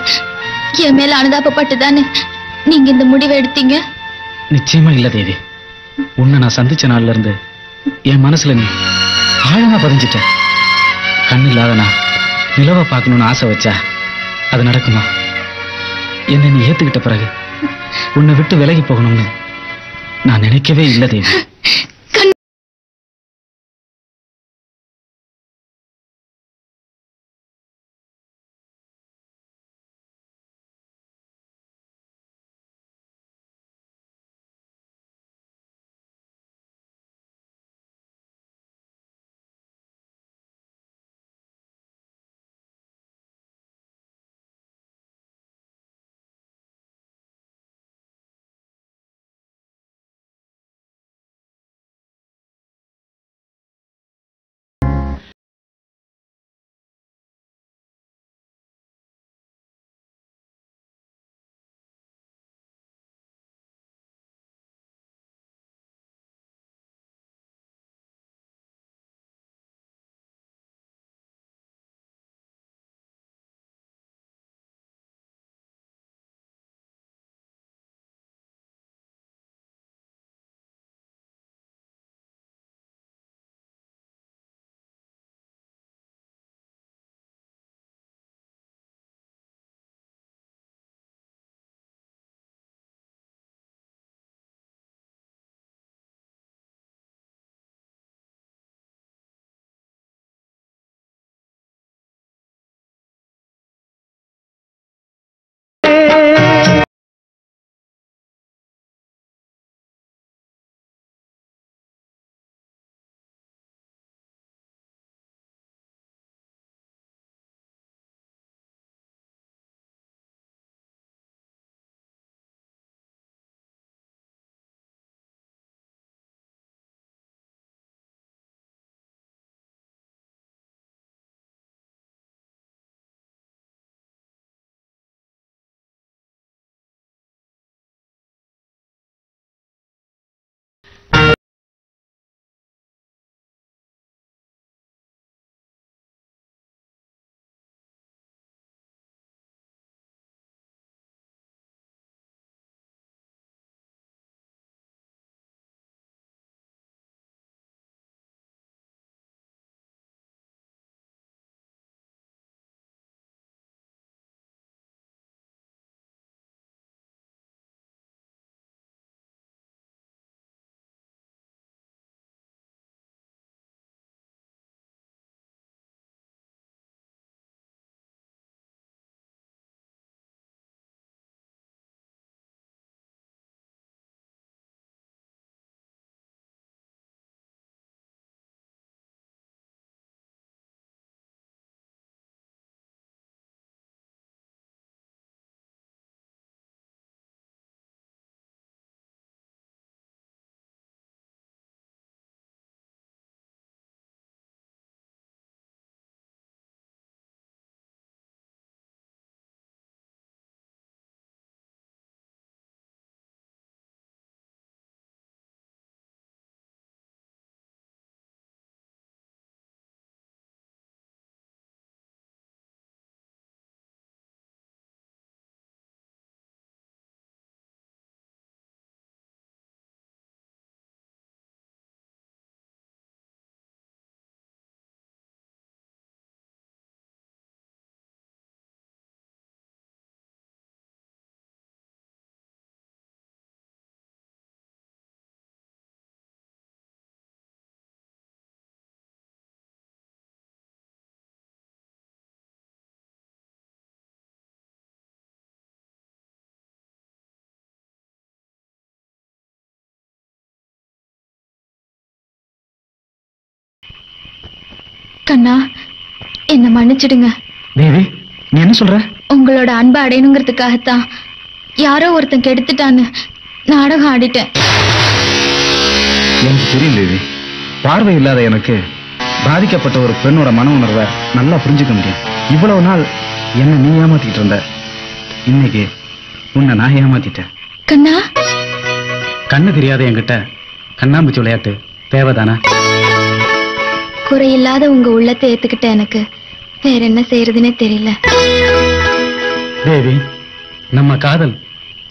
என் மேல அனுதாபப்பட்டுதானே நீங்க இந்த முடிவை எடுத்தீங்க? நிச்சயமா இல்ல தேவி. உன்னை நான் சந்திச்ச நாள்ல இருந்து என் மனசுல நீ ஆழமா பதிஞ்சிட்ட. கண்ணு இல்லாத நான் நிலவை பார்க்கணும்னு ஆசை வச்சா அது நடக்குமா? என்னை நீ ஏத்துக்கிட்ட பிறகு உன்னை விட்டு விலகி போகணும்னு நான் நினைக்கவே இல்லை தேவி. கண்ணா, என்ன மன்னிச்சிடுங்க. தேவி, நீ என்ன சொல்ற? உங்களோட அன்பை அடையணுங்கிறதுக்காகத்தான் யாரோ ஒருத்தன் கெடுத்துட்டான்னு நாடகம் ஆடிட்டேன். எனக்கு தெரியும் தேவி, பார்வை இல்லாத எனக்கு பாதிக்கப்பட்ட ஒரு பெண்ணோட மன உணர்வை நல்லா புரிஞ்சுக்க முடியும். இவ்வளவு நாள் என்ன நீ ஏமாத்திட்டு இருந்த, இன்னைக்கு உன்னை நான் ஏமாத்திட்டேன். கண்ணா, கண்ணு தெரியாத என்கிட்ட கண்ணாம்பூச்சி விளையாட்டு தேவைதானா? குறையில்லாத உங்க உள்ளத்தை ஏத்துக்கிட்ட எனக்கு வேற என்ன செய்யறதுன்னே தெரியல. தேவி, நம்ம காதல்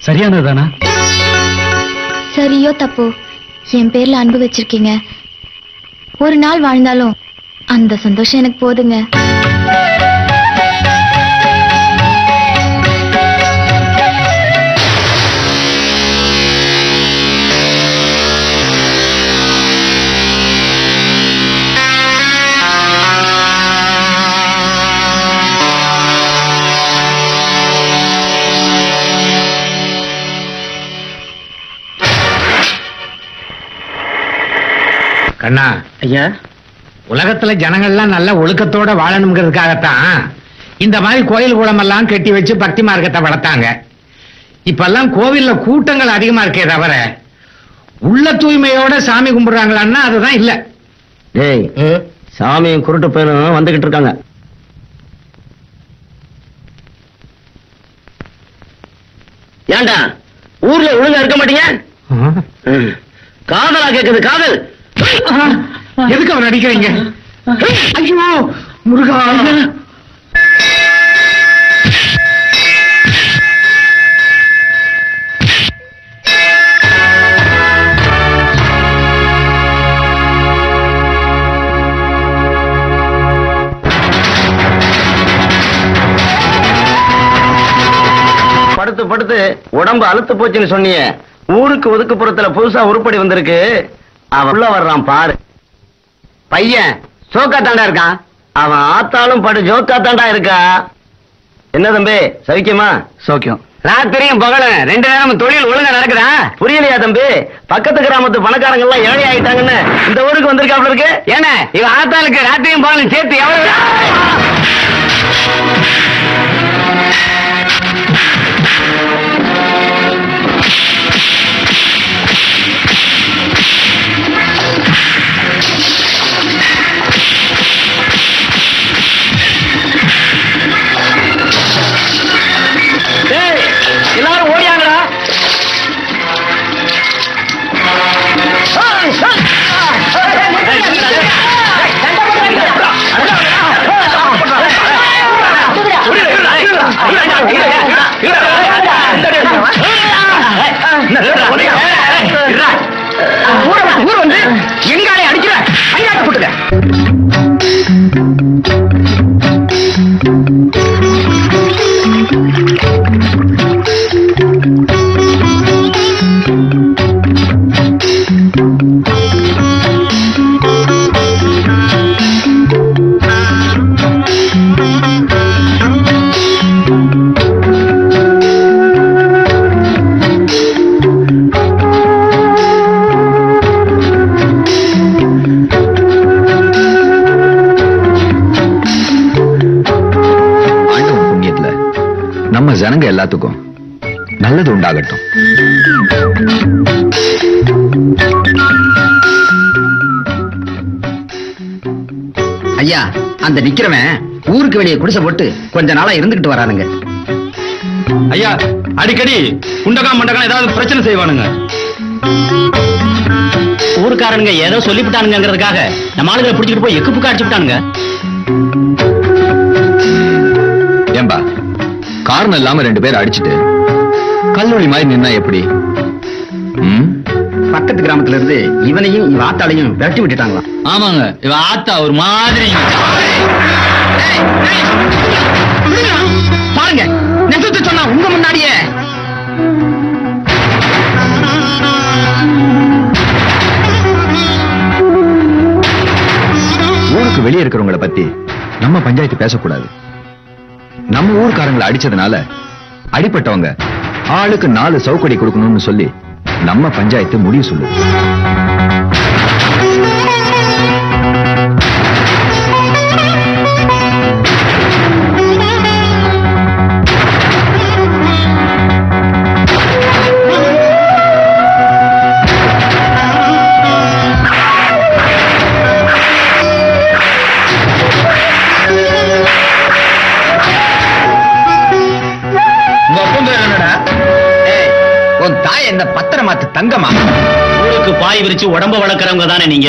சரியானதுதானா? சரியோ தப்போ, என் பேர்ல அன்பு வச்சிருக்கீங்க. ஒரு நாள் வாழ்ந்தாலும் அந்த சந்தோஷம் எனக்கு போதுங்க. கண்ணா, ஐயா, உலகத்துல ஜனங்கள்லாம் நல்ல ஒழுக்கத்தோட வாழணுங்கிறதுக்காகத்தான் இந்த மாதிரி கோயில் குளமெல்லாம் கட்டி வச்சு பக்தி மார்க்கத்தை வளர்த்தாங்க. இப்பெல்லாம் கோவில்ல கூட்டங்கள் அதிகமா இருக்கே தவிர உள்ள தூய்மையோட சாமி கும்பிடுறாங்களான்னா அதுதான் இல்ல. டேய், சாமியும் குருட்டு பையனும் வந்துகிட்டு இருக்காங்க. ஏண்டா ஊர்ல ஒழுங்கா இருக்க மாட்டீங்க? காதலா கேக்குது, காதல். எதுக்கு அவன் அடிக்கிறீங்க? ஐயோ முருகா! படுத்து படுத்து உடம்பு அழுத்து போச்சுன்னு சொன்னியே, ஊருக்கு ஒதுக்குப்புறத்துல புதுசா உருப்படி வந்திருக்கு. அவன் உள்ள வர்றான் பாரு. பையன் சோக்கா தாண்டா இருக்கான். அவன் ஆத்தாலும் படு ஜோக்கா தாண்டா இருக்கா. என்ன தம்பி, சவிக்கமா? சௌக்கியம். ராத்திரியும் பகலும் 2 நேரம் தொழில் ஒழுங்கா நடக்குதா? புரியலையா தம்பி? பக்கத்து கிராமத்து பணக்காரங்க எல்லாம் ஏழை ஆயிட்டாங்கன்னு இந்த ஊருக்கு வந்திருக்காப்ல இருக்கு. ஏன்னா இவன் ஆத்தாளுக்கு ராத்திரியும் பகலும் சேர்த்து எவ்வளவு? எல்லாரும் ஓடியாங்கடா. ஊர் வந்து எங்காலே அடிக்கிற அங்காட்ட போட்டுக்க. நம்ம ஜனங்க எல்லாத்துக்கும் நல்லது உண்டாகட்டும். ஐயா, அந்த நிக்கிறவன் ஊருக்கு வெளியே குடிசை போட்டு கொஞ்ச நாளா இருந்துகிட்டு வரானுங்க. ஐயா, அடிக்கடி குண்டகா மண்டகா ஏதாவது பிரச்சனை செய்வானுங்க. ஊருக்காரனுங்க ஏதோ சொல்லிவிட்டானுங்கிறதுக்காக நம்ம ஆளுகளை பிடிச்சிட்டு போய் எக்கு புக்க அடிச்சு விட்டானுங்க. ஏம்பா, காரணம் இல்லாம 2 பேர் அடிச்சுட்டு கல்லூரி மாதிரி நின்னா எப்படி? பக்கத்து கிராமத்துல இருந்து இவனையும் இவ ஆத்தாளையும் விரட்டி விட்டுட்டாங்களா? ஆமாங்க, இவ ஆத்தா ஒரு மாதிரி. பாருங்க, நெசத்து சொன்னா உங்க முன்னாடியே. ஊருக்கு வெளியே இருக்கிறவங்களை பத்தி நம்ம பஞ்சாயத்து பேசக்கூடாது. நம்ம ஊர்க்காரங்களை அடிச்சதுனால அடிப்பட்டவங்க ஆளுக்கு 4 சவுக்கடி கொடுக்கணும்னு சொல்லி நம்ம பஞ்சாயத்து முடிவு சொல்லுது. தங்கமா? ஊருக்கு பாய் விரிச்சு உடம்ப வளர்க்கறவங்க தானே நீங்க.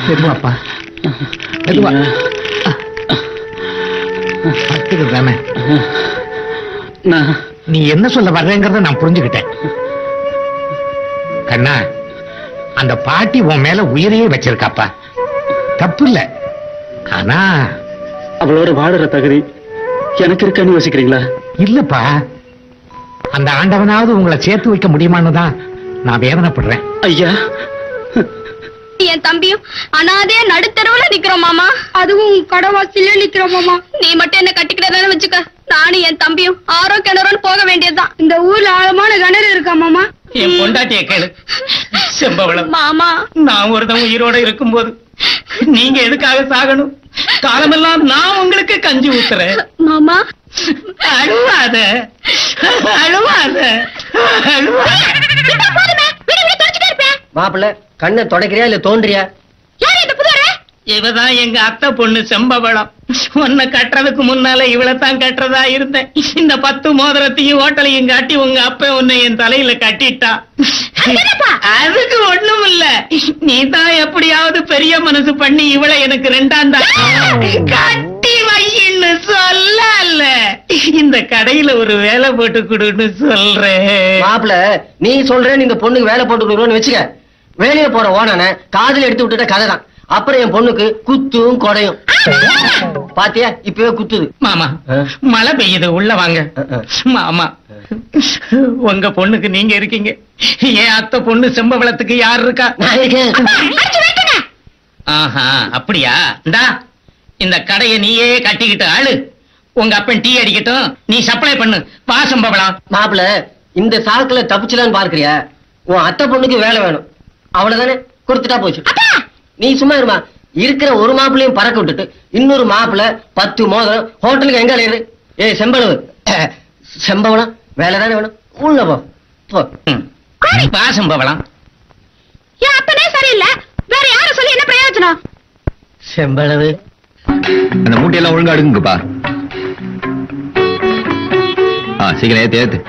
மெதுவாப்பா மெதுவா தானே நீ என்ன சொல்ல வர்றேங்கிறத நான் புரிஞ்சுக்கிட்டேன். கண்ணா, அந்த பாட்டி உன் மேல உயிரையே வச்சிருக்காப்பா, தப்பு இல்ல. ஆனா அவளோட வாடுற தகுதி எனக்கு இருக்கான்னு யோசிக்கிறீங்களா? இல்லப்பா, அந்த ஆண்டவனாவது உங்களை சேர்த்து வைக்க முடியுமான்னு தான் நான் வேதனைப்படுறேன். ஐயா, என் தம்பியும் அனாதையா நடுத்தரவுல நிக்கிறோம் மாமா, அதுவும் கடவாசில நிக்கிறோம் மாமா. நீ மட்டும் என்ன கட்டிக்கிட்டதானே வச்சுக்க, நானும் என் தம்பியும் ஆரோ கிணறுன்னு போக வேண்டியதுதான். இந்த ஊர்ல ஆழமான கிணறு இருக்கா மாமா? என் பொண்டாட்டிய கேளு செம்பவளம். மாமா, நான் ஒருத்தன் உயிரோட இருக்கும்போது நீங்க எதுக்காக சாகணும்? காலமெல்லாம் நான் உங்களுக்கு கஞ்சி ஊத்துறேன். மாமா அழுவாத அழுவாத அழுவாத. மாப்பிள்ள கண்ணை தொடக்கிறியா இல்ல தோன்றியா? இவதான் எங்க அத்தை பொண்ணு செம்பவளம். உன்னை கட்டுறதுக்கு முன்னால இவளைத்தான் கட்டுறதா இருந்தேன். இந்த 10 மோதிரத்தையும் ஹோட்டலையும் காட்டி உங்க அப்ப உன்னை என் தலையில கட்டிட்டா. அதுக்கு ஒண்ணும் இல்ல, நீ தான் எப்படியாவது பெரிய மனசு பண்ணி இவளை எனக்கு 2ஆம் கட்டி வையின்னு சொல்லல. இந்த கடையில ஒரு வேலை போட்டு கொடுன்னு சொல்றேன். மாப்பிள்ள நீ சொல்றேன்னு இந்த பொண்ணுக்கு வேலை போட்டு கொடுக்கணும்னு வச்சுக்க, வெளியே போற ஓனான காதுல எடுத்து விட்டுட்ட கதை தான். அப்புறம் என் பொண்ணுக்கு குத்தும் கொடையும். பாத்தியா இப்பவே குத்துது. மாமா மழை பெய்யுது, உள்ள வாங்க. மாமா உங்க பொண்ணுக்கு நீங்க இருக்கீங்க, என் அத்தை பொண்ணு செம்பவளத்துக்கு யார் இருக்கா? ஆஹா அப்படியா? இந்தா இந்த கடையை நீயே கட்டிக்கிட்டு ஆளு. உங்க அப்பன் டீ அடிக்கட்டும், நீ சப்ளை பண்ணு. வா செம்பவளம். மாப்பிள்ள இந்த சாக்குல தப்பிச்சலான்னு பார்க்கறியா? உன் அத்தை பொண்ணுக்கு வேலை வேணும், அவ்வளவுதானே, கொடுத்துட்டா போச்சு. நீ சும்மா இருமா. இருக்கிற ஒரு மாப்பிள்ளையும் பறக்க விட்டுட்டு இன்னொரு மாப்பிள்ள 10 மோதிரம் ஹோட்டலுக்கு எங்க அலையுது? ஏய் செம்பளவு செம்பவளம் வேலை தானே வேணும், உள்ள போ. வா செம்பவளம். என் அப்பனே சரியில்லை, வேற யாரும் சொல்லி என்ன பிரயோஜனம்? செம்பளவு அந்த மூட்டையெல்லாம் ஒழுங்கா அடுங்குங்கப்பா. சீக்கிரம் ஏத்து ஏத்து.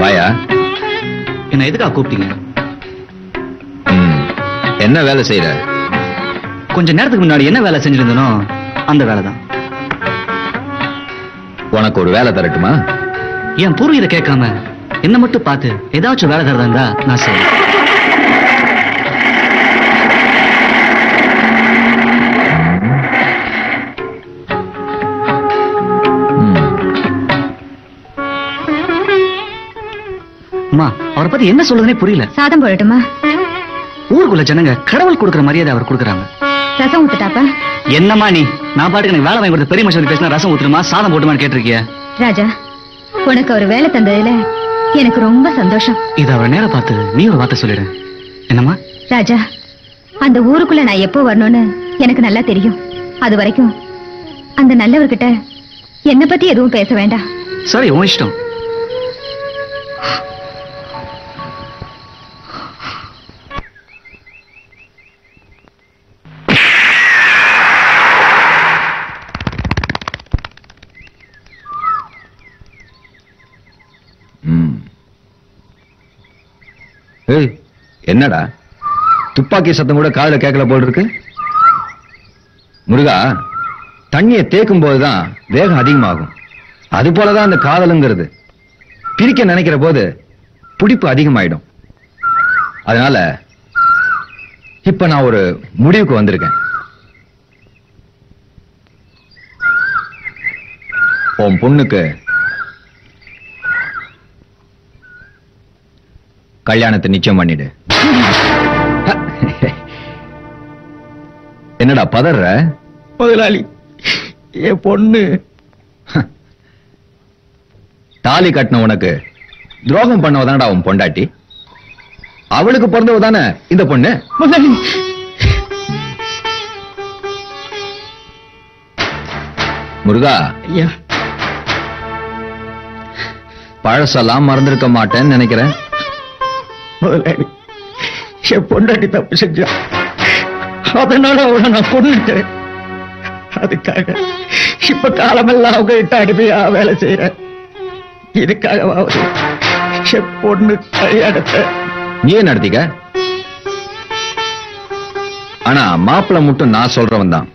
வாயா. என்ன எதுக்கா கூப்பிட்டீங்க? என்ன வேலை செய்யற? கொஞ்ச நேரத்துக்கு முன்னாடி என்ன வேலை செஞ்சிருந்தனோ அந்த வேலை தான். உனக்கு ஒரு வேலை தரட்டுமா? என் பூர்வீகத்தை கேட்காம என்ன மட்டும் பார்த்து ஏதாச்சும் வேலை தரதா இருந்தா நான் செய்வேன். அம்மா, அவரை பத்தி என்ன சொல்றதுனே புரியல. சாதம் போடட்டுமா? ஊருக்குள்ள ஜனங்க கடவுள் கொடுக்கிற மரியாதை அவர் கொடுக்கறாங்க. ரசம் ஊத்துட்டாப்பா? என்னம்மா நீ, நான் பாட்டுக்கு எனக்கு வேலை வாங்கி கொடுத்த பெரிய மனுஷன் பேசினா ரசம் ஊத்துமா சாதம் போட்டுமான்னு கேட்டிருக்கிய? ராஜா, உனக்கு ஒரு வேலை தந்ததுல எனக்கு ரொம்ப சந்தோஷம். இத அவரை நேர பார்த்து நீ ஒரு வார்த்தை சொல்லிடு. என்னம்மா? ராஜா, அந்த ஊருக்குள்ள நான் எப்போ வரணும்னு எனக்கு நல்லா தெரியும். அது வரைக்கும் அந்த நல்லவர்கிட்ட என்னை பத்தி எதுவும் பேச வேண்டாம். சரி, உன் இஷ்டம். என்னடா துப்பாக்கி சத்தம் கூட காதுல கேட்கல போல் இருக்கு. முருகா, தண்ணியை தேக்கும் போதுதான் வேகம் அதிகமாகும். அது போலதான் அந்த காதலுங்கிறது. பிரிக்க நினைக்கிற போது பிடிப்பு அதிகமாயிடும். அதனால இப்ப நான் ஒரு முடிவுக்கு வந்திருக்கேன். உன் பொண்ணுக்கு கல்யாணத்தை நிச்சயம் பண்ணிடு. என்னடா பதற? முதலாளி, என் பொண்ணு தாலி கட்டின உனக்கு துரோகம் பண்ணவதானடா உன் பொண்டாட்டி. அவளுக்கு பிறந்தவதானே இந்த பொண்ணு. முருகா, பழசெல்லாம் மறந்திருக்க மாட்டேன்னு நினைக்கிறேன். முதலாளி, என் பொண்டாட்டி தப்பு செஞ்சா, அதனால அவளை நான் கொன்னுட்டேன். அதுக்காக இப்ப காலமெல்லாம் அவங்க கிட்ட அடிமையா வேலை செய்யறேன். இதுக்காகவாவது என் பொண்ணு கல்யாணத்தை நீயே நடத்திக்க. ஆனா மாப்பிள்ள மட்டும் நான் சொல்றவன் தான்.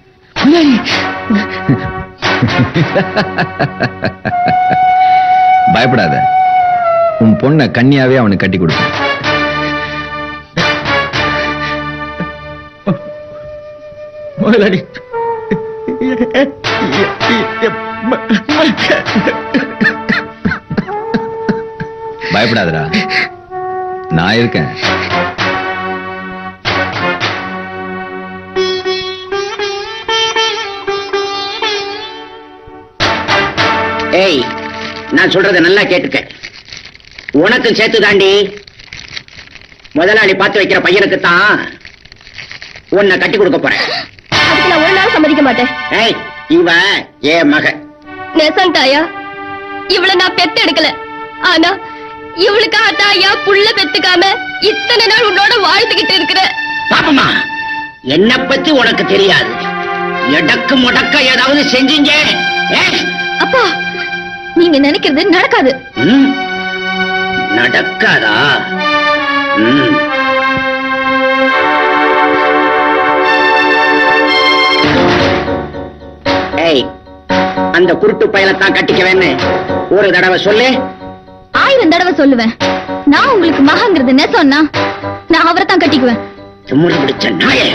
பயப்படாத, உன் பொண்ண கன்னியாவே அவனுக்கு கட்டி கொடுப்பேன். முதலாளி, பயப்படாதடா, நான் இருக்கேன். ஏய், நான் சொல்றத நல்லா கேட்டுக்க. உனக்கும் சேர்த்து தாண்டி. முதலாளி பார்த்து வைக்கிற பையனுக்கு தான் உன்னை கட்டி கொடுக்க போறேன். அதுக்கு நான் ஒரு நாள் சம்மதிக்க மாட்டேன். ஏய், இவ என் மக. நெசந்தாயா, இவளை நான் பெத்து எடுக்கல. ஆனா இவளுக்காக தாயா புள்ள பெத்துக்காம இத்தனை நாள் உன்னோட வாழ்த்துக்கிட்டு இருக்கிற. பாப்பமா, என்ன பத்தி உனக்கு தெரியாது. எடக்கு முடக்க ஏதாவது செஞ்சீங்க. அப்பா, நீங்க நினைக்கிறது நடக்காது. நடக்காதா? ஏய், அந்த குருட்டு பயலத்தான் கட்டிக்கவேன்னு ஒரு தடவை சொல்லு. 1000 தடவை சொல்லுவேன். நான் உங்களுக்கு மகங்கிறது என்ன சொன்னா, நான் அவரை தான் கட்டிக்குவேன். திமிரு பிடிச்ச நாயே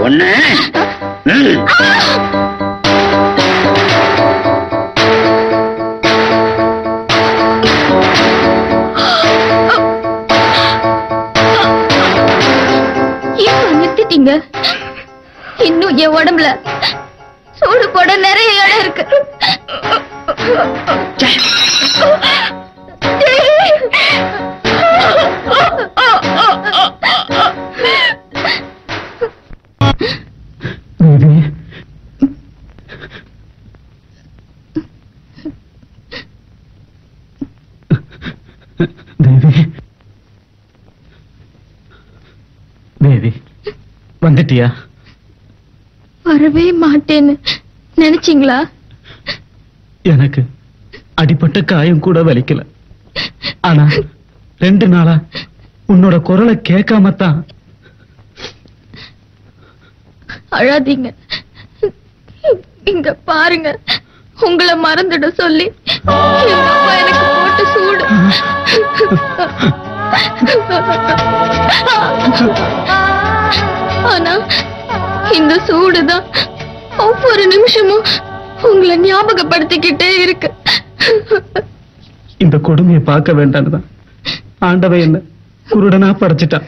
ஒண்ணு. நிறுத்திட்டீங்க. இன்னும் என் உடம்புல சூடு போட நிறைய இடம் இருக்கு. தேவி, வந்துட்டியா? வரவே மாட்டேன்னு நினைச்சீங்களா? எனக்கு அடிப்பட்ட காயம் கூட வலிக்கல. ஆனா 2 நாளா உன்னோட குரலை கேட்காமத்தான். அழாதீங்க, இங்க பாருங்க. உங்களை மறந்துட சொல்லி எங்க அப்பா எனக்கு போட்டு சூடு. ஆனா இந்த சூடுதான் ஒவ்வொரு நிமிஷமும் உங்களை ஞாபகப்படுத்திக்கிட்டே இருக்கு. இந்த கொடுமையை பார்க்க வேண்டாம்தான் ஆண்டவன் என்ன குருடனா படைச்சிட்டான்.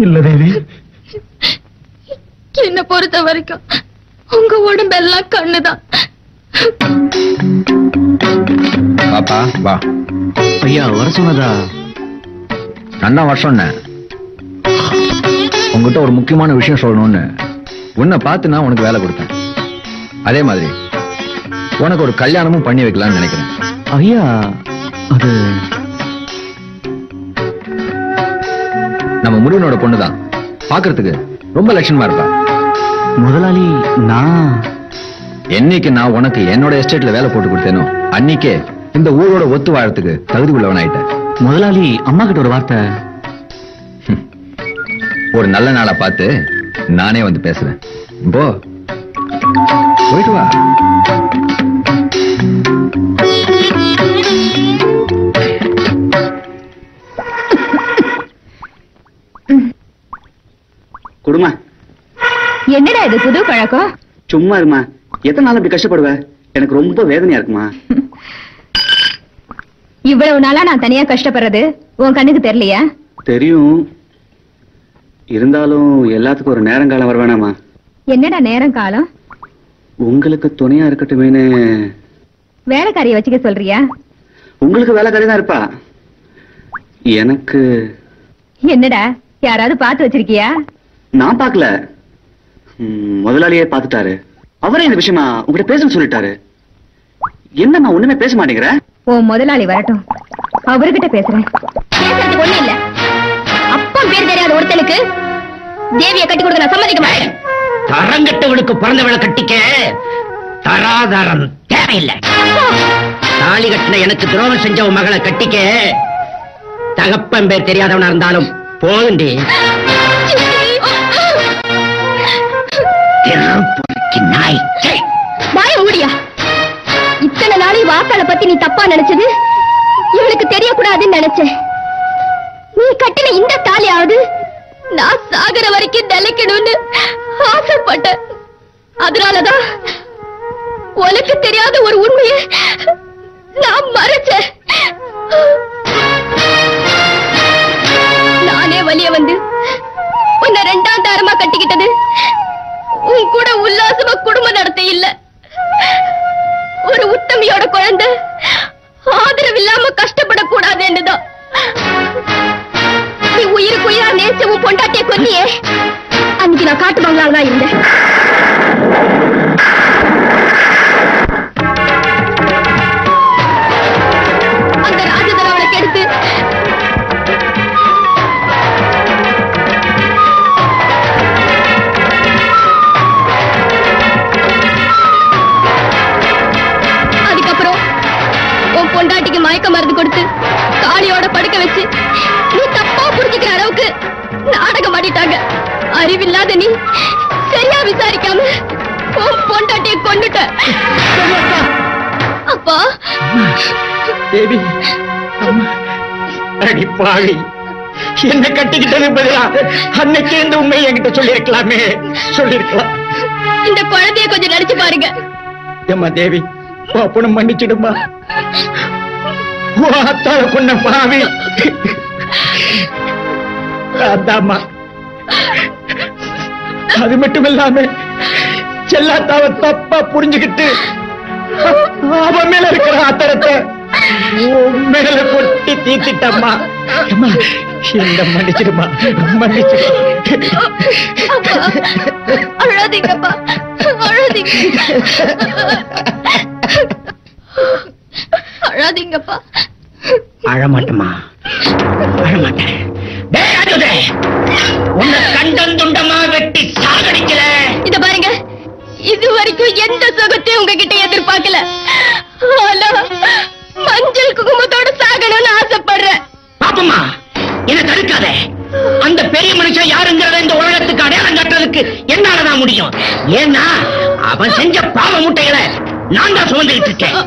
இல்ல தேவி, என்ன பொறுத்த வரைக்கும் உங்க உடம்பெல்லாம் கண்ணுதான். பாப்பா வா. ஐயா வர சொன்னதா? நல்லா வர சொன்னேன். உங்ககிட்ட ஒரு முக்கியமான விஷயம் சொல்லணும்னு உன்னை பார்த்து நான் உனக்கு வேலை கொடுத்தேன். அதே மாதிரி உனக்கு ஒரு கல்யாணமும் பண்ணி வைக்கலாம்னு நினைக்கிறேன். ஐயா, அது நம்ம முருகனோட பொண்ணுதான். பார்க்கிறதுக்கு ரொம்ப லட்சணமா இருப்பா. முதலாளி, நான் என்னைக்கு நான் உனக்கு என்னோட எஸ்டேட்ல வேலை போட்டு கொடுத்தேனோ அன்னைக்கே இந்த ஊரோட ஒத்து வாழறதுக்கு தகுதி உள்ளவன் ஆயிட்டேன். முதலாளி, அம்மா கிட்ட ஒரு வார்த்தை. ஒரு நல்ல நாளா பார்த்து நானே வந்து பேசுறேன். போ, போயிட்டு வா. குடுமா. என்னடா இது புது பழக்கம்? சும்மா இருமா. எத்தனை நாள் அப்படி கஷ்டப்படுவ? எனக்கு ரொம்ப வேதனையா இருக்குமா. இவ்வளவு நாளா நான் தனியா கஷ்டப்படுறது உன் கண்ணுக்கு தெரியலையா? தெரியும். இருந்தாலும் எல்லாத்துக்கும் ஒரு நேரங்காலம் வர வேணாமா? என்னடா நேரம் காலம்? உங்களுக்கு துணையா இருக்கட்டுமேனு. வேலைக்காரியை வச்சுக்க சொல்றியா? உங்களுக்கு வேலைக்காரி தான் இருப்பா. எனக்கு என்னடா, யாராவது பார்த்து வச்சிருக்கியா? நான் பார்க்கல. முதலாளியே பார்த்துட்டாரு. அவரே இந்த விஷயமா உங்ககிட்ட பேச சொல்லிட்டாரு. என்னம்மா ஒண்ணுமே பேச மாட்டேங்கிற? உன் முதலாளி வரட்டும், அவர்கிட்ட பேசுறேன். பேசுறதுக்கு ஒண்ணு இல்ல. அப்ப அப்பன் பேர் தெரியாத ஒருத்தனுக்கு தேவியை கட்டி கொடுக்க நான் சம்மதிக்க மாட்டேன். தரங்கட்டவனுக்கு பிறந்தவளை கட்டிக்க தராதரம் தேவையில்லை. தாலி கட்டின எனக்கு துரோகம் செஞ்ச உன் மகளை கட்டிக்க தகப்பன் பேர் தெரியாதவனா இருந்தாலும் போகுண்டி. நாய் வாய மூடியா. இத்தனை நாளை வாக்காள பத்தி நீ தப்பா நினைச்சது இவளுக்கு தெரியக்கூடாதுன்னு நினைச்சேன். நீ கட்டின இந்த தாலியாவது நான் சாகர வரைக்கும் நிலைக்கணும்னு ஆசைப்பட்டேன். அதனாலதான் உனக்கு தெரியாத ஒரு உண்மையை நான் மறைச்சேன். நானே வலிய வந்து உன்னை 2ஆம் தாரமா கட்டிக்கிட்டது உன் கூட உல்லாசமா குடும்பம் நடத்த இல்ல. ஒரு உத்தமியோட குழந்தை ஆதரவு இல்லாம கஷ்டப்படக்கூடாதுன்னுதான். நீ உயிருக்கு உயிரா நேச உன் பொண்டாட்டிய கொன்னியே, அன்னைக்கு நான் காட்டு பங்களாதான் இருந்தேன். அந்த ராஜதரவனை கெடுத்து அதுக்கப்புறம் உன் பொண்டாட்டிக்கு மயக்க மருந்து கொடுத்து தாலியோட படுக்க வச்சு நீ தப்பா புரிஞ்சுக்கிற அளவுக்கு நாடகம் ஆடிட்டாங்க. அறிவில்லாத நீ சரியா விசாரிக்காம உன் பொண்டாட்டியை கொண்டுட்ட. அப்பா தேவி, அடி பாவி, என்ன கட்டிக்கிட்டது பதிலா அன்னைக்கு இந்த உண்மையை என்கிட்ட சொல்லிருக்கலாமே. சொல்லிருக்கலாம். இந்த குழந்தைய கொஞ்சம் நினைச்சு பாருங்க. ஏம்மா தேவி, பாப்பனும் மன்னிச்சிடுமா. அத்தால கொண்ட பாவி அதாம்மா. அது மட்டும் இல்லாம செல்லாத்தாவ தப்பா புரிஞ்சுக்கிட்டு அவன் மேல இருக்கிற ஆத்திரத்தை மேல கொட்டி தீத்திட்டம்மா. இந்த மன்னிச்சிடுமா, மன்னிச்சிடு. அழாதீங்கப்பா, அழாதீங்க, அழாதீங்கப்பா. அழமாட்டமா, அழமாட்டேன். உன்னை கண்டம் துண்டமா வெட்டி சாகடிக்கல. இத பாருங்க, இது வரைக்கும் எந்த சுகத்தையும் உங்ககிட்ட எதிர்பார்க்கல. ஆனா மஞ்சள் குங்குமத்தோட சாகணும்னு ஆசைப்படுறேன். பாப்பம்மா, என்ன தடுக்காத. அந்த பெரிய மனுஷன் யாருங்கிறத இந்த உலகத்துக்கு அடையாளம் காட்டுறதுக்கு என்னாலதான் முடியும். ஏன்னா அவன் செஞ்ச பாவ மூட்டைகளை நான் தான் சுமந்துகிட்டு இருக்கேன்.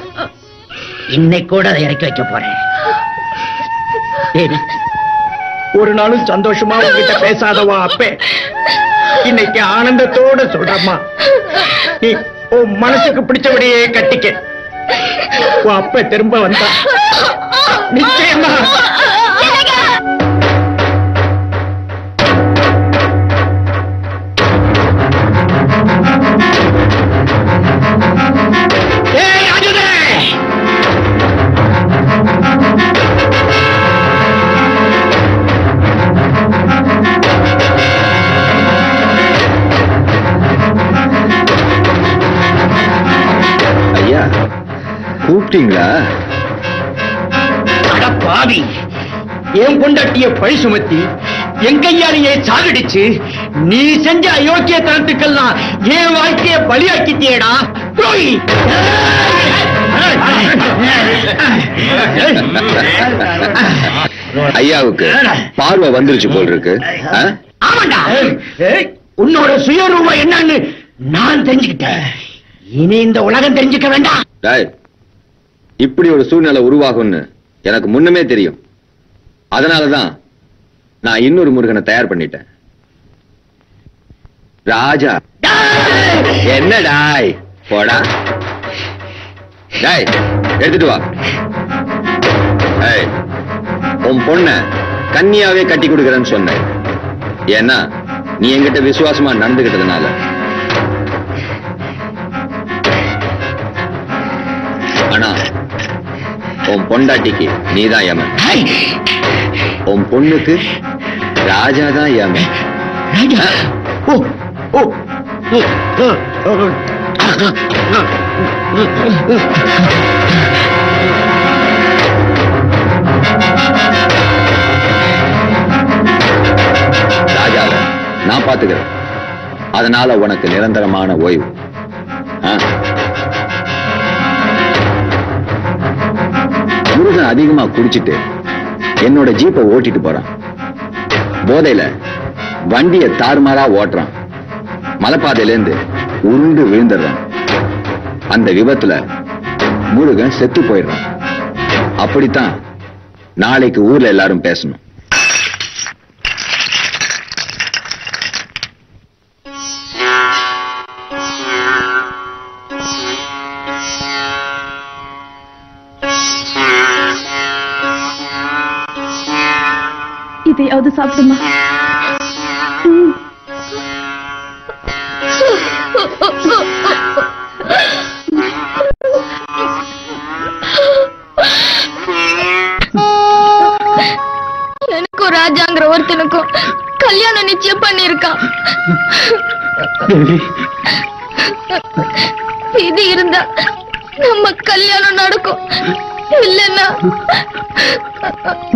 இன்னைக்கு கூட அதை இறக்கி வைக்க போறேன். ஒரு நாளும் சந்தோஷமா உங்ககிட்ட பேசாதவா அப்பே இன்னைக்கு ஆனந்தத்தோட சொல்றம்மா, நீ உன் மனசுக்கு பிடிச்சபடியே கட்டிக்க. உன் அப்ப திரும்ப வந்தா நிச்சயமா கூப்பிட்டீங்களா? பாவி, என் பொண்டாட்டிய பழி சுமத்தி என் கையாலேயே சாகடிச்சு நீ செஞ்ச அயோக்கியத்தனத்துக்கெல்லாம் என் வாழ்க்கைய பலியாக்கிட்டியேடா. ஐயாவுக்கு பார்வை வந்துருச்சு போல் இருக்கு. ஆமாண்டா, உன்னோட சுயரூபம் என்னன்னு நான் தெரிஞ்சுக்கிட்டேன். இனி இந்த உலகம் தெரிஞ்சுக்க வேண்டாம். இப்படி ஒரு சூழ்நிலை உருவாகும்னு எனக்கு முன்னமே தெரியும். அதனாலதான் நான் இன்னொரு முருகனை தயார் பண்ணிட்டேன். ராஜா. என்னடாய் போடா, டாய் எடுத்துட்டு வா. உன் பொண்ண கன்னியாவே கட்டி கொடுக்கறேன்னு சொன்னேன். ஏன்னா நீ என்கிட்ட விசுவாசமா நடந்துகிட்டதுனால. ஆனா உன் பொண்டாட்டிக்கு நீதான் யமன், உன் பொண்ணுக்கு ராஜாதான் யமன். நான் பாத்துக்கிறேன். அதனால உனக்கு நிரந்தரமான ஓய்வு. முருகன் அதிகமா குடிச்சிட்டு என்னோட ஜீப்பை ஓட்டிட்டு போறான். போதையில வண்டியை தாறுமாறா ஓட்டுறான். மலைப்பாதையில இருந்து உருண்டு விழுந்துடுறான். அந்த விபத்துல முருகன் செத்து போயிடுறான். அப்படித்தான் நாளைக்கு ஊர்ல எல்லாரும் பேசணும். இதையாவது சாப்பிடுமா? எனக்கும் ராஜாங்கிற ஒருத்தனுக்கும் கல்யாணம் நிச்சயம் பண்ணிருக்கான். இது இருந்தா நம்ம கல்யாணம் நடக்கும். இல்லன்னா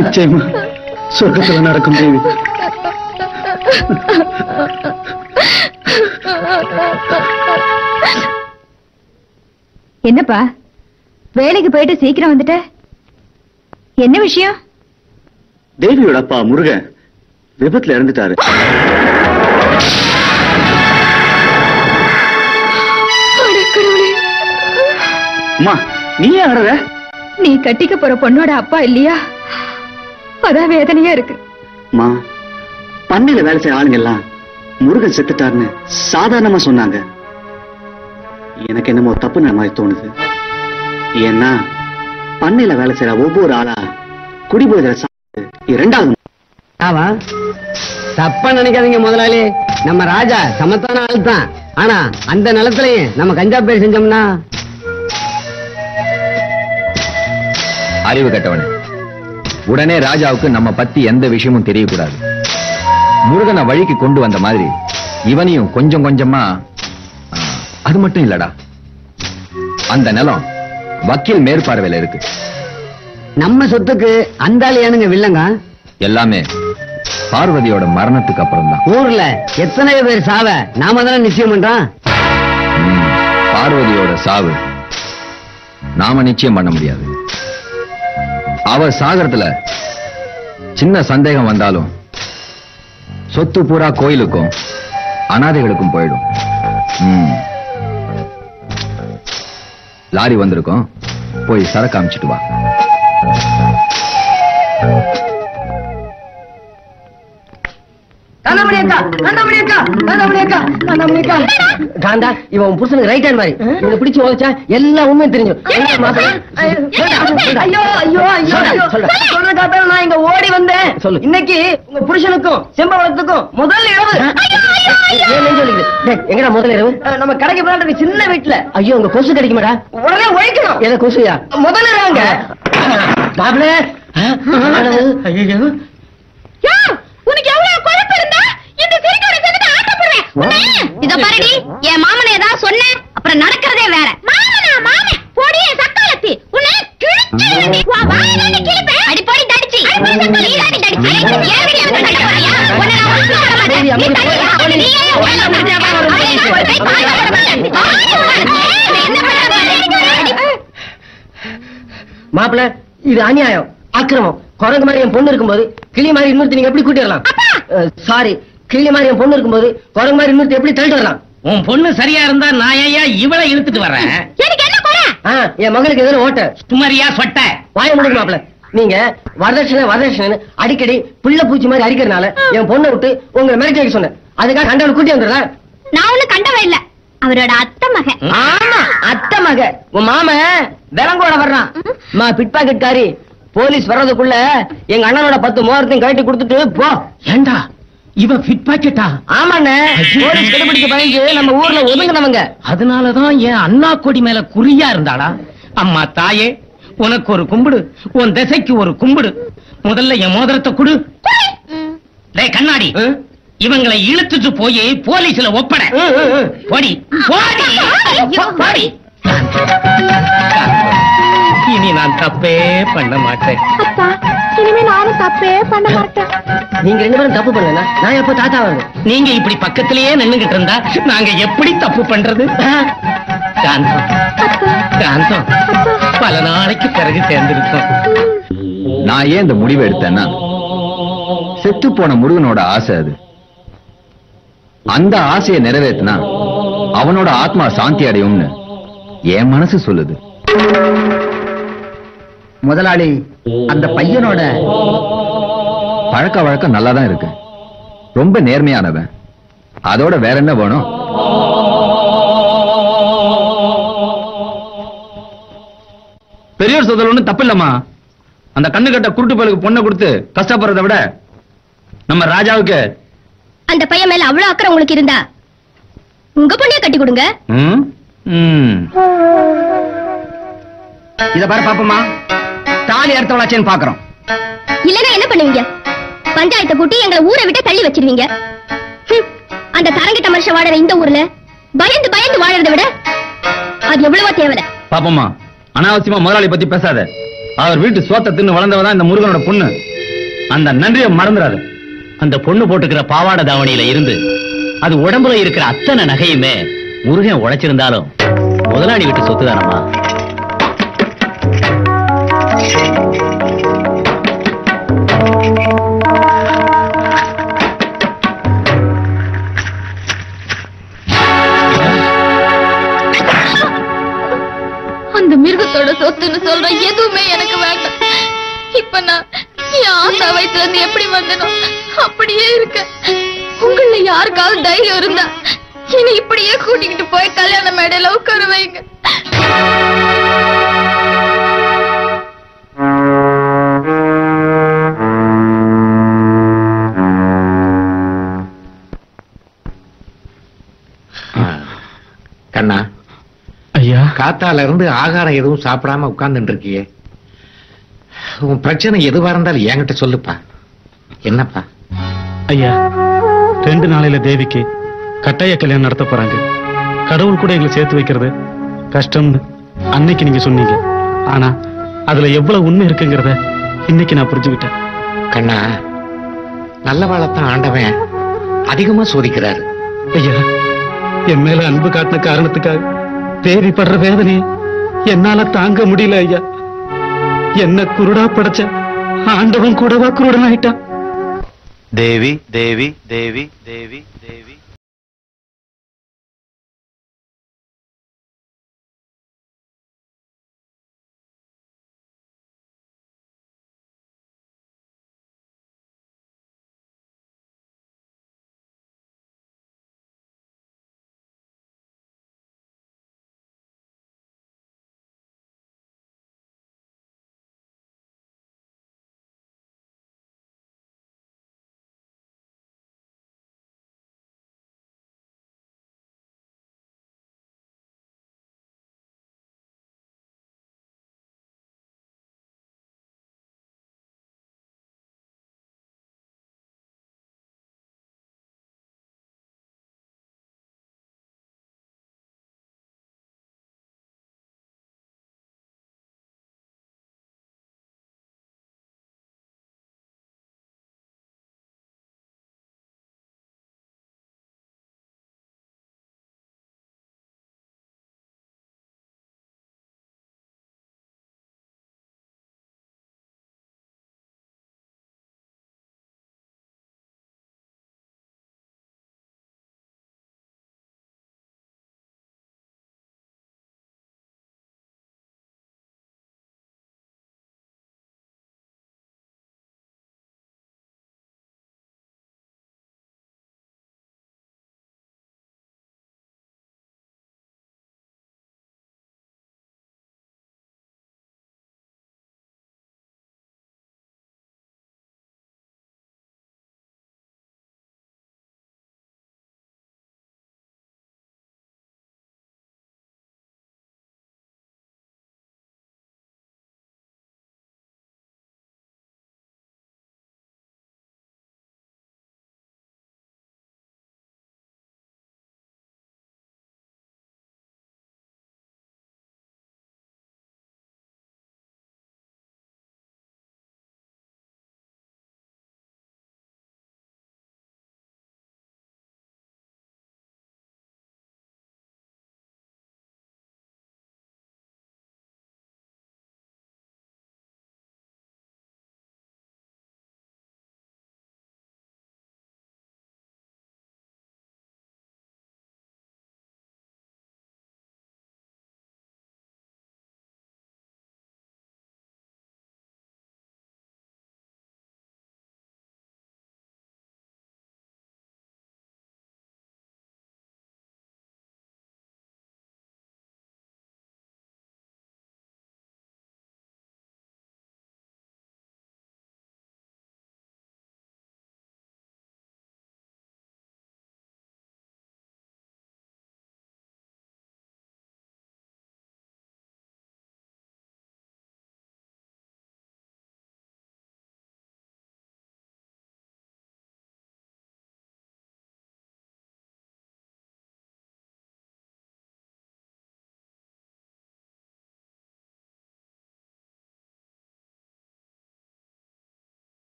நிச்சயமா சொர்க்கத்துல நடக்கும் தேவி. என்னப்பா வேலைக்கு போயிட்டு சீக்கிரம் வந்துட்ட? என்ன விஷயம்? தேவியோட அப்பா முருகன் விபத்துல இறந்துட்டாரு. அம்மா நீ ஏன் அழற? நீ கட்டிக்க போற பொண்ணோட அப்பா இல்லையா? அதான் வேதனையா இருக்கு. அம்மா பண்ணையில வேலை செய்ய ஆளுங்க எல்லாம் முருகன் செத்துட்டாருன்னு சாதாரணமா சொன்னாங்க. எனக்கு என்னமோ தப்பு மாதிரி தோணுது. ஏன்னா பண்ணையில வேலை செய்யற ஒவ்வொரு ஆளா குடிபோதை இரண்டாவது. ஆவா தப்பா நினைக்காதீங்க முதலாளி. நம்ம ராஜா சமத்தான ஆள் தான். ஆனா அந்த நிலத்திலையும் நம்ம கஞ்சா பேர் செஞ்சோம்னா. அறிவு கட்டவனே, உடனே ராஜாவுக்கு நம்ம பத்தி எந்த விஷயமும் தெரியக்கூடாது. முருகனை வழிக்கு கொண்டு வந்த மாதிரி இவனையும் கொஞ்சம் கொஞ்சமா. அது மட்டும் இல்லடா, அந்த நிலம் வக்கீல் மேற்பார்வையில இருக்கு. நம்ம சொத்துக்கு அந்த ஏனுங்க வில்லங்க? எல்லாமே பார்வதியோட மரணத்துக்கு அப்புறம் தான். ஊர்ல எத்தனை பேர் சாவ நாம தானே நிச்சயம் பண்றோம். பார்வதியோட சாவு நாம நிச்சயம் பண்ண முடியாது. அவ சாகரத்துல சின்ன சந்தேகம் வந்தாலும் சொத்து பூரா கோயிலுக்கும் அனாதைகளுக்கும் போயிடும். லாரி வந்திருக்கும், போய் சரக்கு அமைச்சிட்டு வா. காந்தா இவன் புருஷனுக்கு ரைட் ஹேண்ட் மாதிரி. இவனை பிடிச்சு உழைச்சா எல்லா உண்மையும் தெரிஞ்சு. நான் இங்க ஓடி வந்தேன். சொல்லு. இன்னைக்கு உங்க புருஷனுக்கும் செம்பவளத்துக்கும் முதல் இரவு. எங்கடா முதல் இரவு? நம்ம கடைக்கு போறாங்க சின்ன வீட்டுல. ஐயோ உங்க கொசு கிடைக்குமாடா? உடனே ஒழிக்கணும். எதை கொசுயா? முதல் இரவுங்க. பாபுல உனக்கு எவ்வளவு குழப்பம் இருந்தா இந்த சிரிக்கோட சேர்த்து ஆட்டப்படுவேன். இத பாருடி, என் மாமனை ஏதாவது சொன்ன அப்புறம் நடக்கிறதே வேற. மாமன் போடியே சக்காலத்தி உன்னை கிழிச்சேடி. வா வாயில கிழிப்பே. அடி போடி தடிச்சி. நீராடி தடிச்சி. ஏன் வீடியோ வந்து கட்ட போறியா? உன்னை நான் ஒண்ணு சொல்ல மாட்டேன். நீ தடியா? நீ ஏன் உள்ள மாட்டே? ஒரு கை பாய போட மாட்டேன். என்ன பண்ண? மாப்பிள்ள இது அநியாயம், அக்கிரமம். குரங்கு மாதிரி என் பொண்ணு இருக்கும்போது கிளி மாதிரி இன்னொருத்தி நீங்க எப்படி கூட்டி வரலாம்? சாரி, கிளி மாதிரி என் பொண்ணு இருக்கும்போது குரங்கு மாதிரி இன்னொருத்தி எப்படி தள்ளிட்டு வரலாம்? உன் பொண்ணு சரியா இருந்தா நான் ஐயா இவளை இழுத்துட்டு வரேன். எனக்கு என்ன குறை? என் மகளுக்கு எதிர ஓட்ட சுமரியா சொட்ட வாய முடியும் மாப்பிள்ள. நீங்க வரதட்சணை அடிக்கடி பிள்ளை பூச்சி மாதிரி அடிக்கிறதுனால என் பொண்ணை விட்டு உங்களை மிரட்டி வைக்க சொன்னேன். அதுக்காக கண்டவனை கூட்டி வந்துடுறேன். நான் ஒண்ணு கண்டவன் இல்ல, அவரோட அத்தை மகன். ஆமா அத்தை மக. உன் மாம விலங்கோட வர்றான். பிட் பாக்கெட் காரி. போலீஸ் வர்றதுக்குள்ள எங்க அண்ணனோட 10 மோதிரத்தையும் கட்டி கொடுத்துட்டு போ. ஏண்டா இவ பிட் பாக்கெட்டா? ஆமாண்ணே, போலீஸ் கண்டுபிடிக்க பயந்து நம்ம ஊர்ல ஒதுங்கினவங்க. அதனாலதான் என் அண்ணா கொடி மேல குறியா இருந்தாளா? அம்மா தாயே, உனக்கு ஒரு கும்பிடு, உன் திசைக்கு ஒரு கும்பிடு. முதல்ல என் மோதிரத்தை குடு. டேய் கண்ணாடி, இவங்களை இழுத்துட்டு போய் போலீஸ்ல ஒப்பட. போடி போடி போடி. இனி நான் தப்பே பண்ண மாட்டேன். அப்பா, இனிமே இனிமே நானும் தப்பே பண்ண மாட்டேன். நீங்க 2 பேரும் தப்பு பண்ணல, நான் எப்ப தாத்தா வருது? நீங்க இப்படி பக்கத்திலேயே நின்னுகிட்டு இருந்தா நாங்க எப்படி தப்பு பண்றது? காந்தம் காந்தம் பல நாளைக்கு பிறகு சேர்ந்திருக்கோம். நான் ஏன் இந்த முடிவை எடுத்தேன்னா, செத்து போன முருகனோட ஆசை அது. அந்த ஆசையை நிறைவேற்றினா அவனோட ஆத்மா சாந்தி அடையும்னு என் மனசு சொல்லுது. முதலாளி, அந்த பையனோட பழக்க வழக்கம் நல்லாதான் இருக்கு. ரொம்ப நேர்மையானவன். அதோட வேற என்ன வேணும்? பெரியோர் சொல்றது ஒண்ணும் தப்பு இல்லம்மா. அந்த கண்ணு கட்ட குருட்டு பயலுக்கு பொண்ணை கொடுத்து கஷ்டப்படுறதை விட நம்ம ராஜாவுக்கு அந்த பையன் மேல அவ்வளவு அக்கறை உங்களுக்கு இருந்தா உங்க பொண்ணைய கட்டி கொடுங்க. இத பாரு பாப்பமா, தாலி அறுத்தவளாச்சேன்னு பாக்குறோம். இல்லன்னா என்ன பண்ணுவீங்க? பஞ்சாயத்தை கூட்டி எங்களை ஊரை விட்டு தள்ளி வச்சிருவீங்க. அந்த தரங்கிட்ட மனுஷன் வாழற இந்த ஊர்ல பயந்து பயந்து வாழறதை விட அது எவ்வளவோ தேவை. பாப்பம்மா, அனாவசியமா முதலாளி பத்தி பேசாத. அவர் வீட்டு சோத்தை தின்னு வளர்ந்தவதான் இந்த முருகனோட பொண்ணு. அந்த நன்றியை மறந்துடாது. அந்த பொண்ணு போட்டுக்கிற பாவாடை தாவணியில இருந்து அது உடம்புல இருக்கிற அத்தனை நகையுமே முருகன் உழைச்சிருந்தாலும் முதலாளி வீட்டு சொத்து தானம்மா. அந்த மிருகத்தோட சொத்துன்னு சொல்ற எதுவுமே எனக்கு வேண்டாம். இப்ப நான் என் ஆத்தா வயசுல இருந்து எப்படி வந்தனோ அப்படியே இருக்க. உங்கள யாருக்காவது தைரியம் இருந்தா என்னை இப்படியே கூட்டிக்கிட்டு போய் கல்யாண மேடையில உட்கார வைங்க. கண்ணா, ஐயா, காத்தால இருந்து ஆகாரம் எதுவும் சாப்பிடாம உட்கார்ந்துட்டு இருக்கியே. உன் பிரச்சனை எதுவா இருந்தாலும் என்கிட்ட சொல்லுப்பா. என்னப்பா? ஐயா, 2 நாளையில தேவிக்கு கட்டாய கல்யாணம் நடத்த போறாங்க. கடவுள் கூட எங்களை சேர்த்து வைக்கிறது கஷ்டம்னு அன்னைக்கு நீங்க சொன்னீங்க. ஆனா அதுல எவ்வளவு உண்மை இருக்குங்கிறத இன்னைக்கு நான் புரிஞ்சுக்கிட்டேன். கண்ணா, நல்லவாழத்தான் ஆண்டவன் அதிகமா சோதிக்கிறாரு. ஐயா, என் மேல அன்பு காட்டின காரணத்துக்காக தேவி படுற வேதனையை என்னால தாங்க முடியல ஐயா. என்ன குருடா படைச்ச ஆண்டவன் கூடவா குருடன் ஆயிட்டான். தேவி தேவி தேவி தேவி தேவி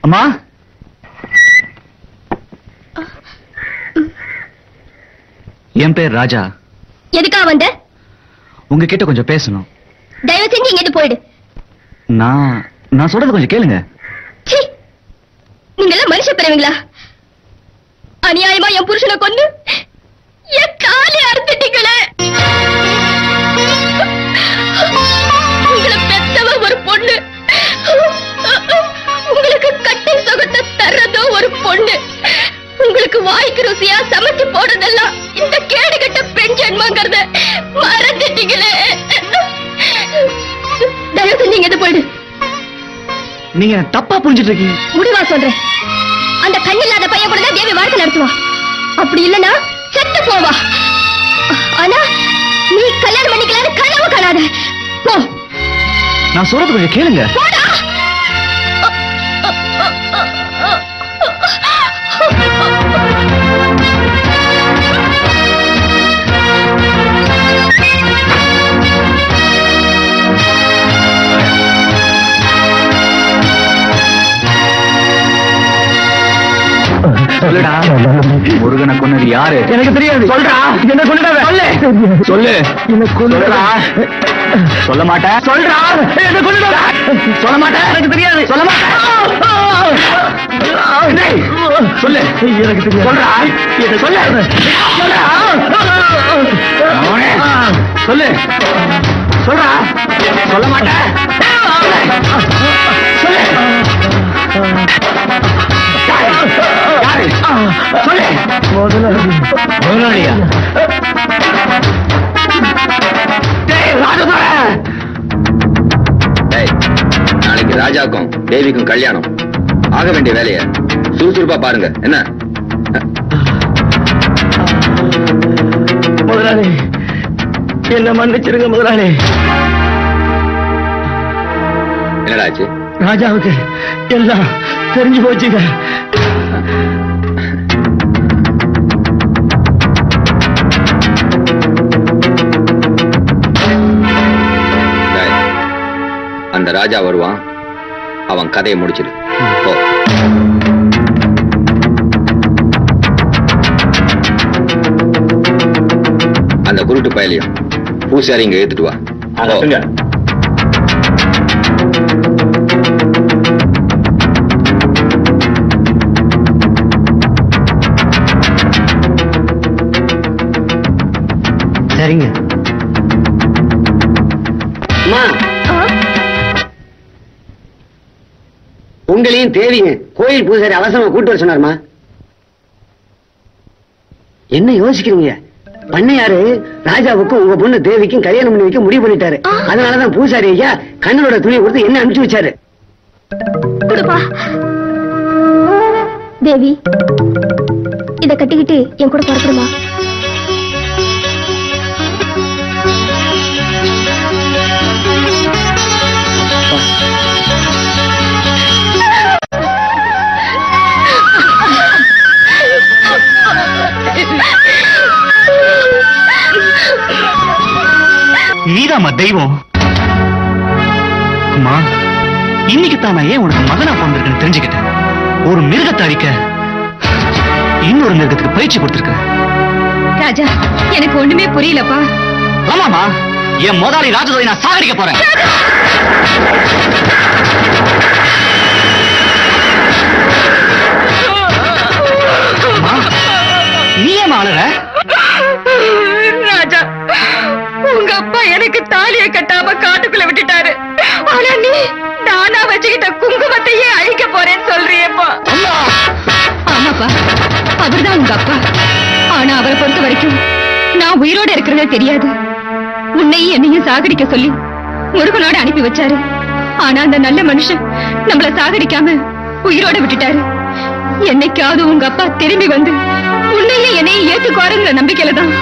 அம்மா, என் பேர் ராஜா. எதுக்கா வந்த? உங்ககிட்ட கொஞ்சம் பேசணும். தயவு செஞ்சு இங்கிட்டு போயிடு. நான் சொல்றது கொஞ்சம் கேளுங்க. நீங்க எல்லாம் மனுஷ பிறவீங்களா? அநியாயமா என் புருஷனை கொண்டு என் காலை அறுத்துட்டீங்களே. உங்களை பெத்தவ ஒரு பொண்ணு, உங்களுக்கு கட்டை சுகத்தை தர்றதோ ஒரு பொண்ணு, உங்களுக்கு வாய்க்கு ருசியா சமைச்சு போடுறதெல்லாம் இந்த கேடுகட்ட பெண் ஜென்மங்கிறத மறந்துட்டீங்களே. தயவு செஞ்சு இங்க போயிடு. நீங்க தப்பா புரிஞ்சுட்டு இருக்கீங்க. முடிவா சொல்றேன், அந்த கண்ணில்லாத பையன் கூட தான் தேவி வாழ்க்கை நடத்துவா. அப்படி இல்லனா செத்து போவா. ஆனா நீ கல்யாணம் பண்ணிக்கலான்னு கனவு காணாத. போ. நான் சொல்றது கொஞ்சம் கேளுங்க. போடா. சொல்லுடா, முருகனை கொன்னது யாரு? எனக்கு தெரியாது. சொல்றா, என்ன கொன்னுடாத. சொல்லு சொல்லு. என்ன கொன்னுடா. சொல்ல மாட்டேன். சொல்றா, என்ன கொன்னுடா. சொல்ல மாட்டேன். எனக்கு தெரியாது. சொல்ல மாட்டேன். சொல்லு, எனக்கு தெரியாது. சொல்றா, என்ன சொல்லு. சொல்றா, சொல்லு. சொல்றா, சொல்ல மாட்டேன். சொல்லு. முதலாளியா? நாளைக்கு ராஜாக்கும் தேவிக்கும் கல்யாணம். ஆக வேண்டிய வேலைய சுறுசுறுப்பா பாருங்க. என்ன முதலாளி, என்ன மன்னிச்சிருங்க முதலாளி. என்னடா ஆச்சு? ராஜாவுக்கு எல்லாம் தெரிஞ்சு போச்சுங்க. அந்த ராஜா வருவான், அவன் கதையை முடிச்சிடு. அந்த குருட்டு பயலையும் பூசாரி இங்க ஏத்துட்டு வா. சரிங்க. உங்களையும் தேவிங்க கோயில் பூசாரி அவசரமா கூட்டு வர சொன்னாருமா. என்ன யோசிக்கிறீங்க? பண்ணையாரு ராஜாவுக்கும் உங்க பொண்ணு தேவிக்கும் கல்யாணம் பண்ணி வைக்க முடிவு பண்ணிட்டாரு. அதனாலதான் பூசாரி ஐயா கண்ணனோட துணியை கொடுத்து என்ன அனுப்பிச்சு வச்சாரு. தேவி, இத கட்டிக்கிட்டு என் கூட பறக்கணுமா? நீதாம்மா தெய்வம். அம்மா, இன்னைக்கு தான் நான் ஏன் உனக்கு மகனா பிறந்திருக்கேன்னு தெரிஞ்சுக்கிட்டேன். ஒரு மிருகத்தை அழிக்க இன்னொரு மிருகத்துக்கு பயிற்சி கொடுத்திருக்கேன். ராஜா, எனக்கு ஒண்ணுமே புரியலப்பா. ஆமாமா, என் முதலாளி ராஜதோதை நான் சாகடிக்க போறேன். நீ ஏன் அழற? ராஜா, உங்க அப்பா எனக்கு தாலியை கட்டாம காட்டுக்குள்ள விட்டுட்டாரு. ஆனா நீ நானா வச்சுக்கிட்ட குங்குமத்தையே அழிக்க போறேன்னு சொல்றியப்பா. ஆமாப்பா, அவர்தான் உங்க அப்பா. ஆனா அவரை பொறுத்த வரைக்கும் நான் உயிரோட இருக்கிறதே தெரியாது. உன்னையும் என்னையும் சாகடிக்க சொல்லி முருகனோட அனுப்பி வச்சாரு. ஆனா அந்த நல்ல மனுஷன் நம்மள சாகடிக்காம உயிரோட விட்டுட்டாரு. என்னைக்காவது உங்க அப்பா திரும்பி வந்து உன்னையும் என்னையும் ஏத்துக்குவாருங்கிற நம்பிக்கையில தான்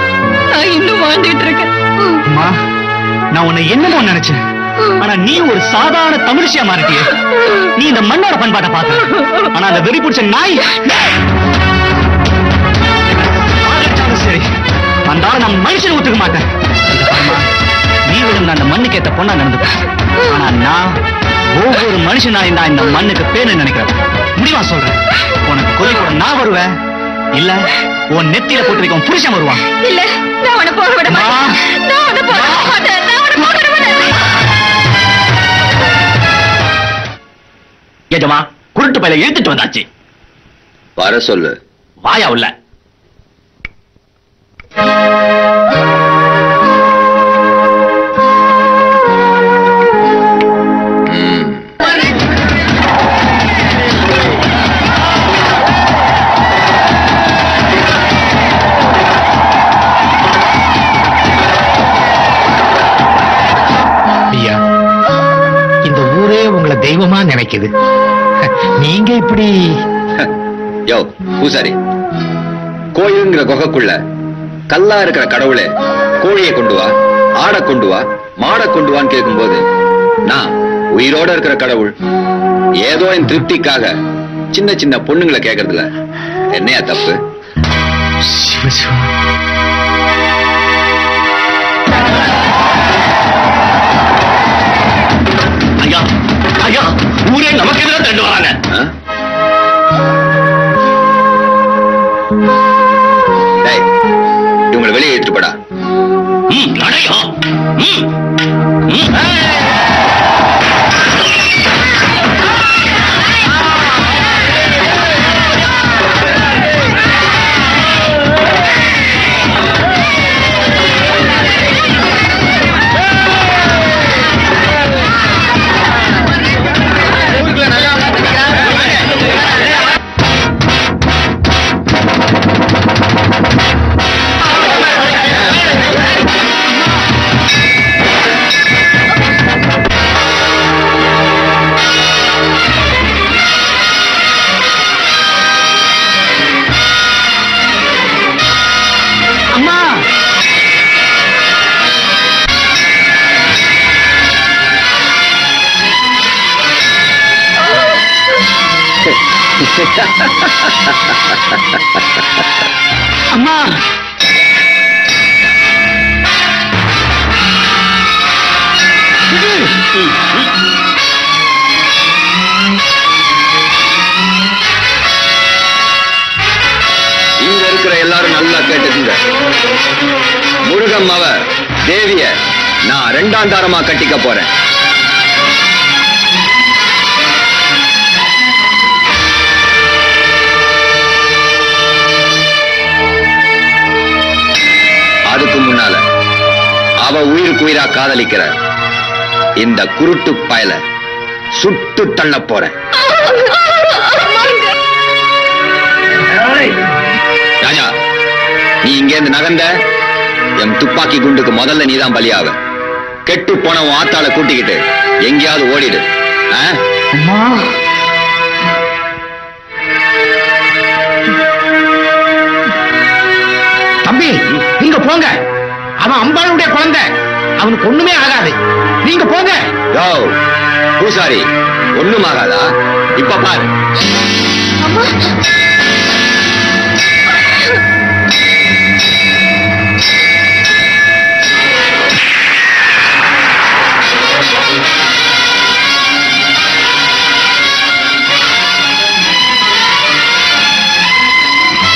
நான் இன்னும் வாழ்ந்துட்டு இருக்கேன். அம்மா, நான் உன்னை என்னமோ நினைச்சேன். ஆனா நீ ஒரு சாதாரண தமிழ்ச்சியா மாறிட்டிய. நீ இந்த மண்ணோட பண்பாட்டை பார்த்த. ஆனா அந்த வெறி பிடிச்ச நாய் சரி, அந்த ஆள் நான் மனுஷனை ஒத்துக்க மாட்டேன். நீ விழுந்த அந்த மண்ணுக்கே பெத்த பொண்ணா நடந்துப்பேன். ஆனா நான் ஒவ்வொரு மனுஷனா இந்த மண்ணுக்கு பேரு நினைக்கிறேன். முடிவா சொல்றேன், உனக்கு கொல்லி கூட நான் வருவேன், இல்ல உன் நெத்தியில போட்டு வைக்கும் புருஷன் வருவான். இல்ல, நான் உன்னை போக விட மாட்டேன். நான் உன்னை போக விட மாட்டேன். நான் உன்னை போக விட மாட்டேன். ஏஜமா, குருட்டு பையில இழுத்துட்டு வந்தாச்சு. வர சொல்லு. வாயா உள்ள. ஐயா, இந்த ஊரே உங்களை தெய்வமா நினைக்குது. நீங்க இப்படி யோ பூசாரி, கோயிலுங்கிற குகைக்குள்ள கல்லா இருக்கிற கடவுளே கோழியை கொண்டு வா, ஆடை கொண்டு வா, மாடை கொண்டு வான்னு கேட்கும்போது நான் உயிரோட இருக்கிற கடவுள் ஏதோ என் திருப்திக்காக சின்ன சின்ன பொண்ணுங்களை கேட்கறதுல என்னையா தப்பு? ஐயா ஐயா, ஊரே நமக்கு எதிராக தண்டு வராங்க. இவங்களை வெளியே எடுத்துட்டு போடா. நடையா. அம்மா, இங்க இருக்கிற எல்லாரும் நல்லா கேட்டுக்குங்க. முருகம்மாவ தேவிய நான் 2ஆம் தாரமா கட்டிக்க போறேன். அதுக்கு முன்னால அவ உயிருக்கு உயிரா காதலிக்கிற இந்த குருட்டு பயல சுட்டு தள்ள போறேன். ராஜா, நீ இங்க இருந்து நகர்ந்த என் துப்பாக்கி குண்டுக்கு முதல்ல நீதான் பலியாவ. கெட்டு போன உன் ஆத்தாள கூட்டிக்கிட்டு எங்கேயாவது ஓடிடு. தம்பி, நீங்க போங்க. அவன் அம்பாளுடைய குழந்தை, அவனுக்கு ஒண்ணுமே ஆகாது. நீங்க போங்க. பூசாரி, ஒண்ணும் ஆகாதா? இப்ப பாரு.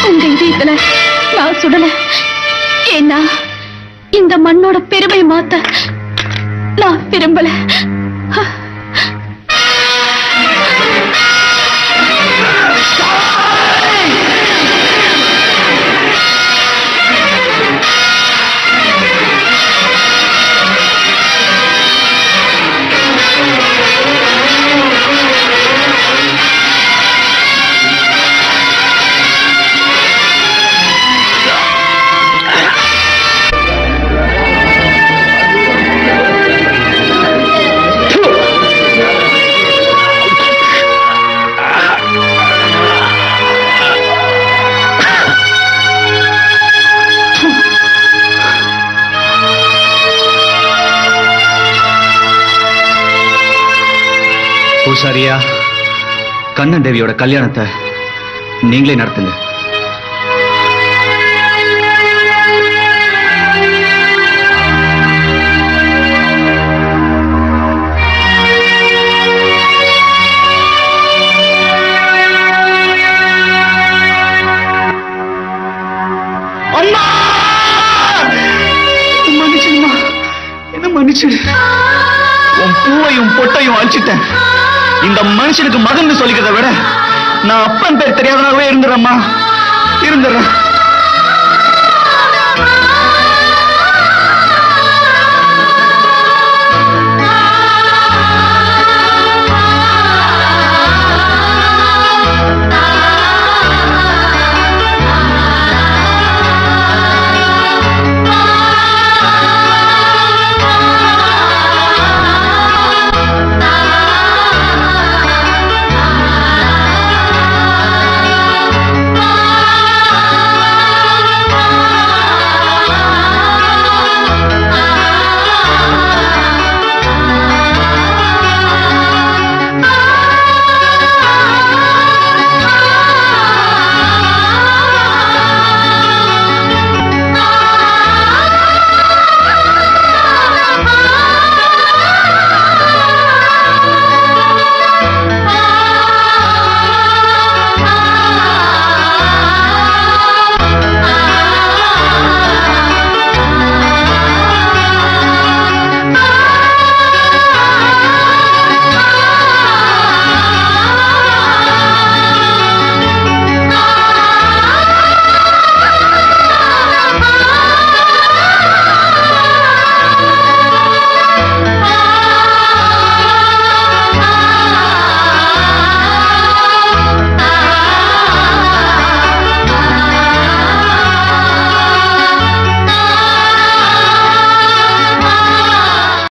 உங்க இதயத்துல நான் சுடல. ஏன்னா இந்த மண்ணோட பெருமை மாத்த நான் விரும்பல. பூசாரியா, கண்ணன் தேவியோட கல்யாணத்தை நீங்களே நடத்துங்க. மன்னிச்சிடு. உன் பூவையும் பொட்டையும் அழிச்சிட்டேன். இந்த மனுஷனுக்கு மகன் சொல்லிக்கிறத விட நான் அப்பன் பேர் தெரியாதனாகவே இருந்துடுறேம்மா, இருந்துடுறேன்.